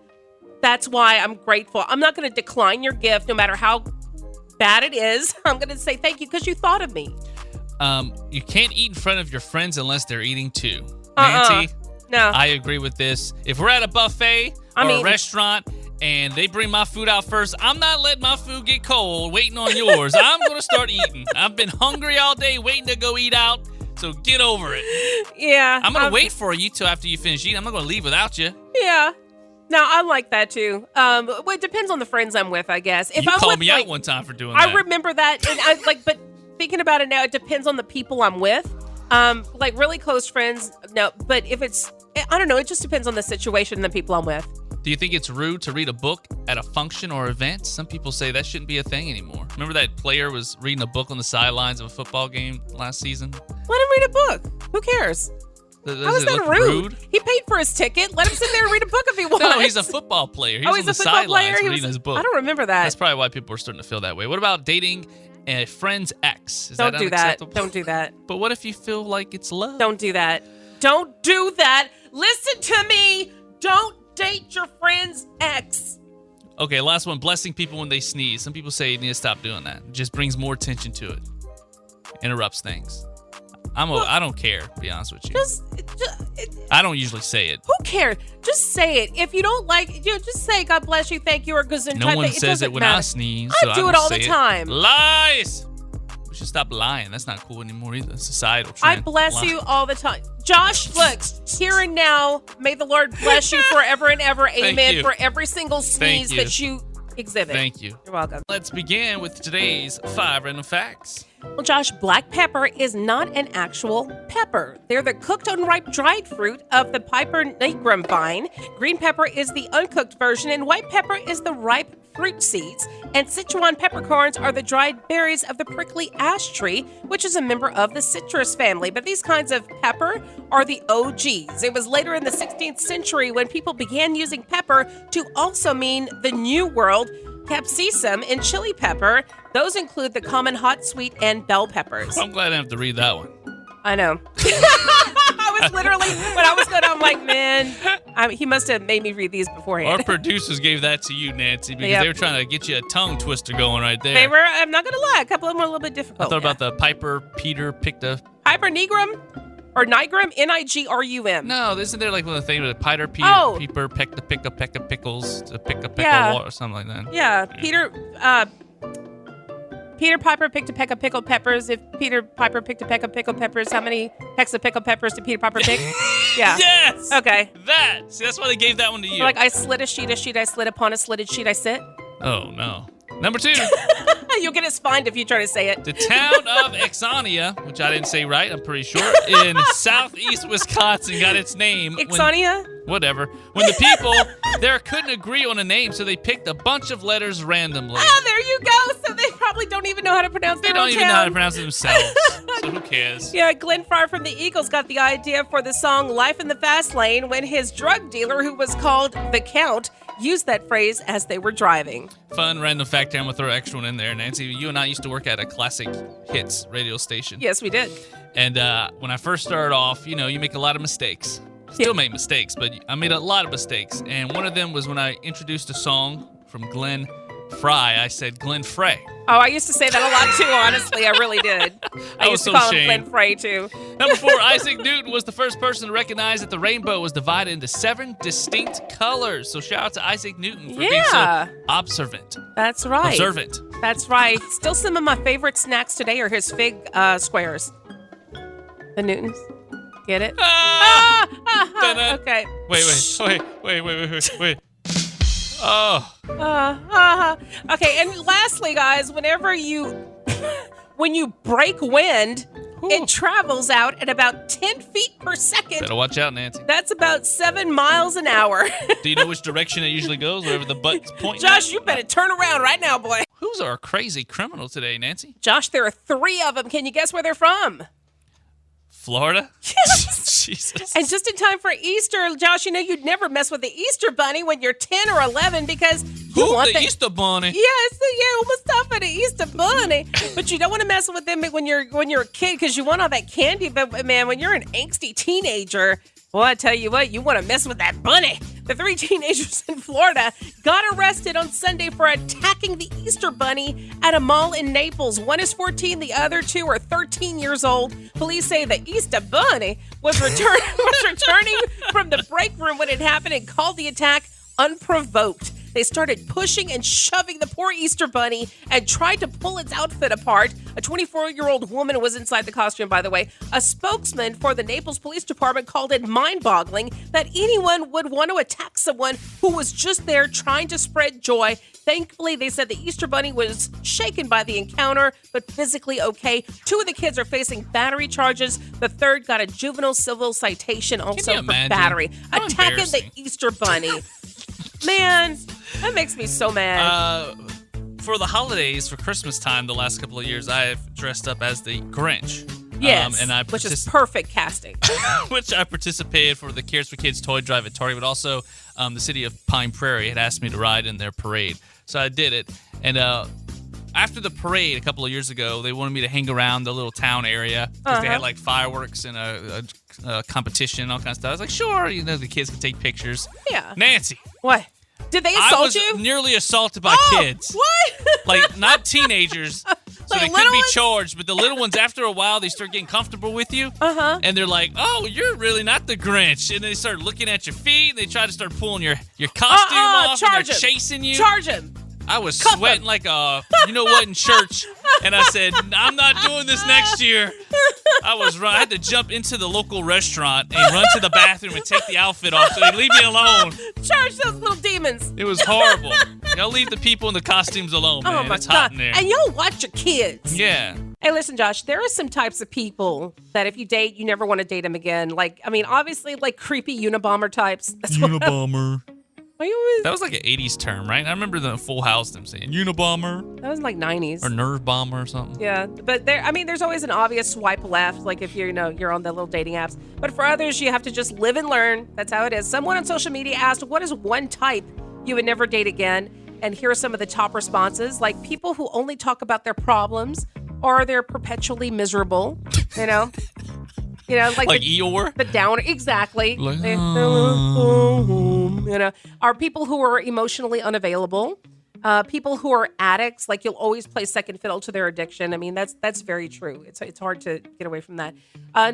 That's why I'm grateful. I'm not gonna decline your gift no matter how bad it is. I'm gonna say thank you because you thought of me. You can't eat in front of your friends unless they're eating too. Uh-uh. Nancy, No. I agree with this. If we're at a buffet or a restaurant and they bring my food out first, I'm not letting my food get cold waiting on yours. I'm going to start eating. I've been hungry all day waiting to go eat out, so get over it. Yeah. I'm going to wait for you till after you finish eating. I'm not going to leave without you. Yeah. No, I like that too. Well, it depends on the friends I'm with, I guess. If You I'm called with, me out one time for doing that. I remember that, and but thinking about it now, it depends on the people I'm with. Really close friends, no. But if it's, I don't know, it just depends on the situation and the people I'm with. Do you think it's rude to read a book at a function or event? Some people say that shouldn't be a thing anymore. Remember that player was reading a book on the sidelines of a football game last season? Let him read a book. Who cares? How is that rude? He paid for his ticket. Let him sit there and read a book if he wants. No, he's a football player. He's on he's the a football player. sidelines reading his book. I don't remember that. That's probably why people are starting to feel that way. What about dating a friend's ex? Is Don't that do that. unacceptable? Don't do that. But what if you feel like it's love? Don't do that. Don't do that. Listen to me. Don't date your friend's ex. Okay, last one. Blessing people when they sneeze. Some people say you need to stop doing that. It just brings more attention to it. Interrupts things. I don't care, to be honest with you. I don't usually say it. Who cares? Just say it. If you don't like it, just say God bless you, thank you, or gesundheit. No one It says it doesn't when matter. I sneeze. I do it all the time. Lies! We should stop lying. That's not cool anymore either. Societal I trend. bless Lying. you all the time. Josh, look, here and now, may the Lord bless you forever and ever. Amen. you. For every single sneeze you. that you exhibit. Thank you. You're welcome. Let's begin with today's 5 random facts. Well, Josh, black pepper is not an actual pepper. They're the cooked unripe dried fruit of the Piper nigrum vine. Green pepper is the uncooked version, and white pepper is the ripe fruit seeds. And Sichuan peppercorns are the dried berries of the prickly ash tree, which is a member of the citrus family. But these kinds of pepper are the OGs. It was later in the 16th century when people began using pepper to also mean the New World. Capsicum and chili pepper. Those include the common hot, sweet, and bell peppers. I'm glad I have to read that one. I know. I was literally, when I was going, I'm like, man, he must have made me read these beforehand. Our producers gave that to you, Nancy, because Yep. they were trying to get you a tongue twister going right there. They were, I'm not going to lie, a couple of them were a little bit difficult. I thought about the Piper Peter picked a... Piper nigrum or nigrum, Nigrum. No, isn't there like one of the things with Piper Peter, Oh. Peeper picked a peck of pickles to pick a peck Yeah. of water or something like that? Yeah, Peter Piper picked a peck of pickled peppers. If Peter Piper picked a peck of pickled peppers, how many pecks of pickled peppers did Peter Piper pick? Yeah. Yes! Okay. That! See, that's why they gave that one to you. Like, I slid a sheet, I slid upon a slitted sheet, I sit. Oh, no. Number 2. You'll get us fined if you try to say it. The town of Ixania, which I didn't say right, I'm pretty sure, in southeast Wisconsin got its name. Ixania? Whatever. When the people there couldn't agree on a name, so they picked a bunch of letters randomly. Oh, there you go. So they probably don't even know how to pronounce They their don't own even town. know how to pronounce it themselves. So who cares? Yeah, Glenn Frey from the Eagles got the idea for the song Life in the Fast Lane when his drug dealer, who was called The Count, used that phrase as they were driving. Fun random fact here. I'm going to throw an extra one in there. Nancy, you and I used to work at a classic hits radio station. Yes, we did. And when I first started off, you make a lot of mistakes. Still make mistakes, but I made a lot of mistakes. And one of them was when I introduced a song from Glenn Frey. I said Glenn Frey. Oh, I used to say that a lot too, honestly. I really did. I used to call him Glenn Frey too. Number 4, Isaac Newton was the first person to recognize that the rainbow was divided into 7 distinct colors. So shout out to Isaac Newton for being so observant. That's right. Observant. That's right. Still some of my favorite snacks today are his fig squares. The Newtons. Get it? Okay. Wait. Oh. Okay, and lastly, guys, whenever when you break wind, it travels out at about 10 feet per second. Better watch out, Nancy. That's about 7 miles an hour. Do you know which direction it usually goes, wherever the butt's pointing? Josh, you better turn around right now, boy. Who's our crazy criminal today, Nancy? Josh, there are 3 of them. Can you guess where they're from? Florida? Yes. Jesus. And just in time for Easter, Josh, you'd never mess with the Easter bunny when you're 10 or 11 because you want the Easter bunny? What's up for the Easter bunny? But you don't want to mess with them when you're a kid because you want all that candy. But man, when you're an angsty teenager, well, I tell you what, you want to mess with that bunny. The 3 teenagers in Florida got arrested on Sunday for attacking the Easter bunny at a mall in Naples. One is 14, the other 2 are 13 years old. Police say the Easter bunny was returning from the break room when it happened and called the attack unprovoked. They started pushing and shoving the poor Easter bunny and tried to pull its outfit apart. A 24-year-old woman was inside the costume, by the way. A spokesman for the Naples Police Department called it mind-boggling that anyone would want to attack someone who was just there trying to spread joy. Thankfully, they said the Easter bunny was shaken by the encounter, but physically okay. 2 of the kids are facing battery charges. The third got a juvenile civil citation also for battery. How attacking the Easter bunny. Man, that makes me so mad. For the holidays, for Christmas time, the last couple of years, I've dressed up as the Grinch. Yes, and which is perfect casting. Which I participated for the Cares for Kids toy drive at Target, but also the city of Pine Prairie had asked me to ride in their parade. So I did it. And after the parade a couple of years ago, they wanted me to hang around the little town area because they had like fireworks and a competition and all kinds of stuff. I was like, sure, the kids can take pictures. Yeah. Nancy. What? Did they assault you? I was nearly assaulted by kids. What? Like, not teenagers, so they couldn't be charged, but the little ones, after a while, they start getting comfortable with you. And they're like, oh, you're really not the Grinch. And they start looking at your feet, and they try to start pulling your costume off, and they're chasing you. Charge him. I was sweating like a, in church. And I said, I'm not doing this next year. I had to jump into the local restaurant and run to the bathroom and take the outfit off so they leave me alone. Charge those little demons. It was horrible. Y'all leave the people in the costumes alone, man. Oh my it's hot God. in there. And y'all watch your kids. Yeah. Hey, listen, Josh, there are some types of people that if you date, you never want to date them again. Obviously, creepy Unabomber types. That's Unabomber. That was like an 80s term, right? I remember the Full House them saying Unabomber. That was like 90s. Or Nerve Bomber or something. Yeah, but there's always an obvious swipe left, like if you're on the little dating apps. But for others, you have to just live and learn. That's how it is. Someone on social media asked, what is one type you would never date again? And here are some of the top responses, like people who only talk about their problems or they're perpetually miserable, like Eeyore? The downer, exactly. Are people who are emotionally unavailable, people who are addicts, like you'll always play second fiddle to their addiction. I mean, that's very true. It's hard to get away from that.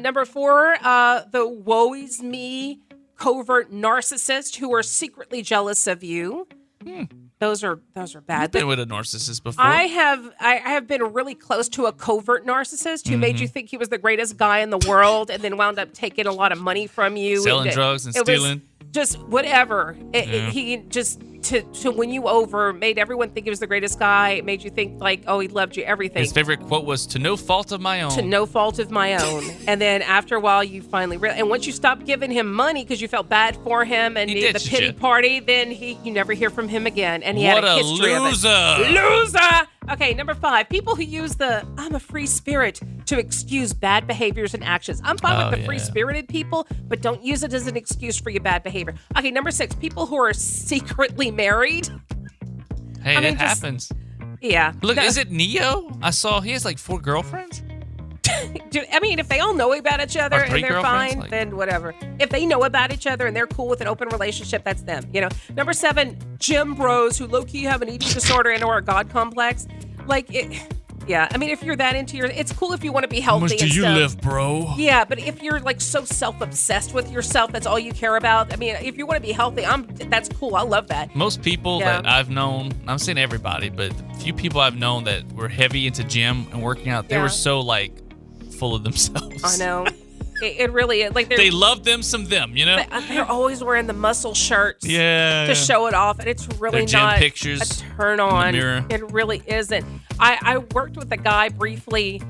Number 4, the woe is me covert narcissist who are secretly jealous of you. Those are bad. You've been with a narcissist before. I have been really close to a covert narcissist who made you think he was the greatest guy in the world and then wound up taking a lot of money from you. Selling drugs and stealing. just whatever. He just to win you over, made everyone think he was the greatest guy. It made you think like, oh, he loved you, everything. His favorite quote was, "To no fault of my own." To no fault of my own. And then after a while, you finally and once you stopped giving him money because you felt bad for him and the pity party, then you never hear from him again. And he had a history of it. Loser. Okay, number 5, people who use the "I'm a free spirit" to excuse bad behaviors and actions. I'm fine with the free-spirited people, but don't use it as an excuse for your bad behavior. Okay, number 6, people who are secretly married. Hey, that happens. Yeah. Look, is it Neo? I saw he has like 4 girlfriends. Dude, I mean, if they all know about each other and they're fine, then whatever. If they know about each other and they're cool with an open relationship, that's them. Number 7, gym bros who low-key have an eating disorder and or a god complex. Yeah, I mean, if you're that into it's cool if you want to be healthy. How much do you live, bro? Yeah, but if you're like so self-obsessed with yourself, that's all you care about. I mean, if you want to be healthy, that's cool. I love that. Most people that I've known, I'm saying everybody, but the few people I've known that were heavy into gym and working out, they were so like full of themselves. I know. It really is. Like they love them some them, They're always wearing the muscle shirts to show it off, and it's really not pictures a turn on. In the mirror. It really isn't. I worked with a guy briefly.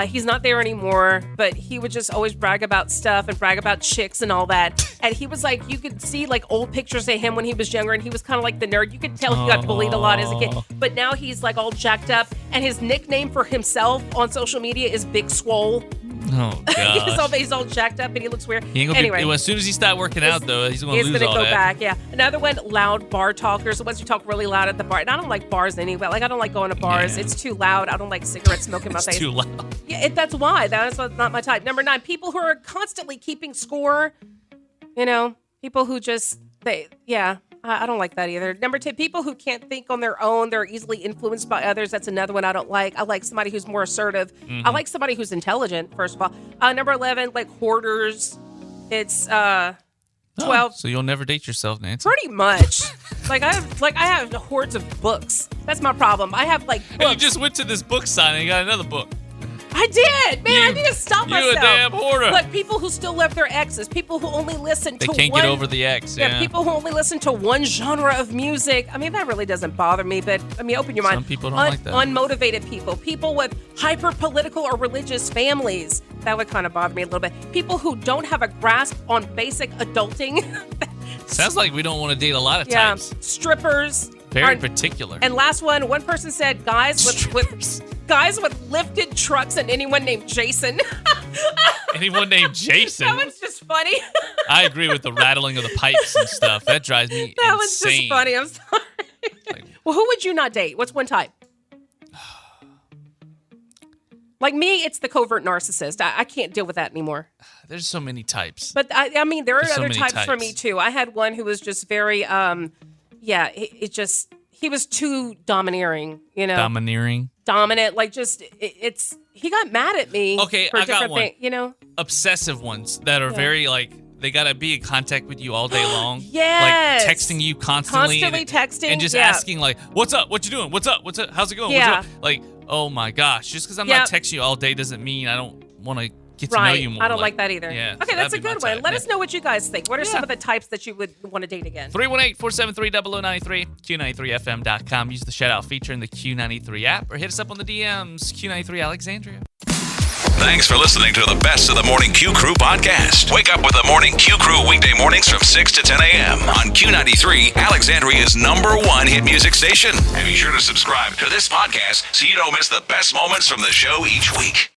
He's not there anymore, but he would just always brag about stuff and brag about chicks and all that. And he was like, you could see like old pictures of him when he was younger, and he was kind of like the nerd. You could tell he got bullied a lot as a kid. But now he's like all jacked up, and his nickname for himself on social media is Big Swole. Oh, God. He's all jacked up and he looks weird. Anyway, as soon as he starts working out, though, he's going to lose all that. He's going to go back, yeah. Another one, loud bar talkers. The ones who talk really loud at the bar. And I don't like bars anyway. Like, I don't like going to bars. Yeah. It's too loud. I don't like cigarette smoke in my face. It's too loud. Yeah, that's why. That's not my type. Number 9, people who are constantly keeping score. People who just, I don't like that either. Number 10, people who can't think on their own. They're easily influenced by others. That's another one I don't like. I like somebody who's more assertive. Mm-hmm. I like somebody who's intelligent, first of all. Number 11, like hoarders. It's 12. So you'll never date yourself, Nancy. Pretty much. I have hordes of books. That's my problem. I have like books. And you just went to this book signing and got another book. I did, man. I need to stop myself. You a damn hoarder. Look, people who still love their exes, people who only listen to one. They can't get over the ex. Yeah, people who only listen to one genre of music. I mean, that really doesn't bother me, but I mean, open your mind. Some people don't like that. Unmotivated people with hyper-political or religious families. That would kind of bother me a little bit. People who don't have a grasp on basic adulting. Sounds like we don't want to date a lot of types. Strippers. Very particular. And last one person said guys with lifted trucks and anyone named Jason. Anyone named Jason? That one's just funny. I agree with the rattling of the pipes and stuff. That drives me insane. That one's just funny. I'm sorry. Well, who would you not date? What's one type? Like me, it's the covert narcissist. I can't deal with that anymore. There's so many types. But I mean, there are other types for me too. I had one who was just very, he was too domineering, Dominant, like just, he got mad at me. Okay, for I got one. Thing, Obsessive ones that are very they gotta be in contact with you all day long. Yes. Like texting you constantly. Texting. And just asking what's up? What you doing? What's up? What's up? How's it going? Yeah. What's up? Like, oh my gosh, just because I'm not texting you all day doesn't mean I don't want to get to know you more. I don't like that either. Yeah, okay, that's a good one. Let us know what you guys think. What are some of the types that you would want to date again? 318-473-0093, Q93FM.com. Use the shout-out feature in the Q93 app or hit us up on the DMs, Q93 Alexandria. Thanks for listening to the Best of the Morning Q Crew podcast. Wake up with the Morning Q Crew weekday mornings from 6 to 10 a.m. on Q93, Alexandria's #1 hit music station. And be sure to subscribe to this podcast so you don't miss the best moments from the show each week.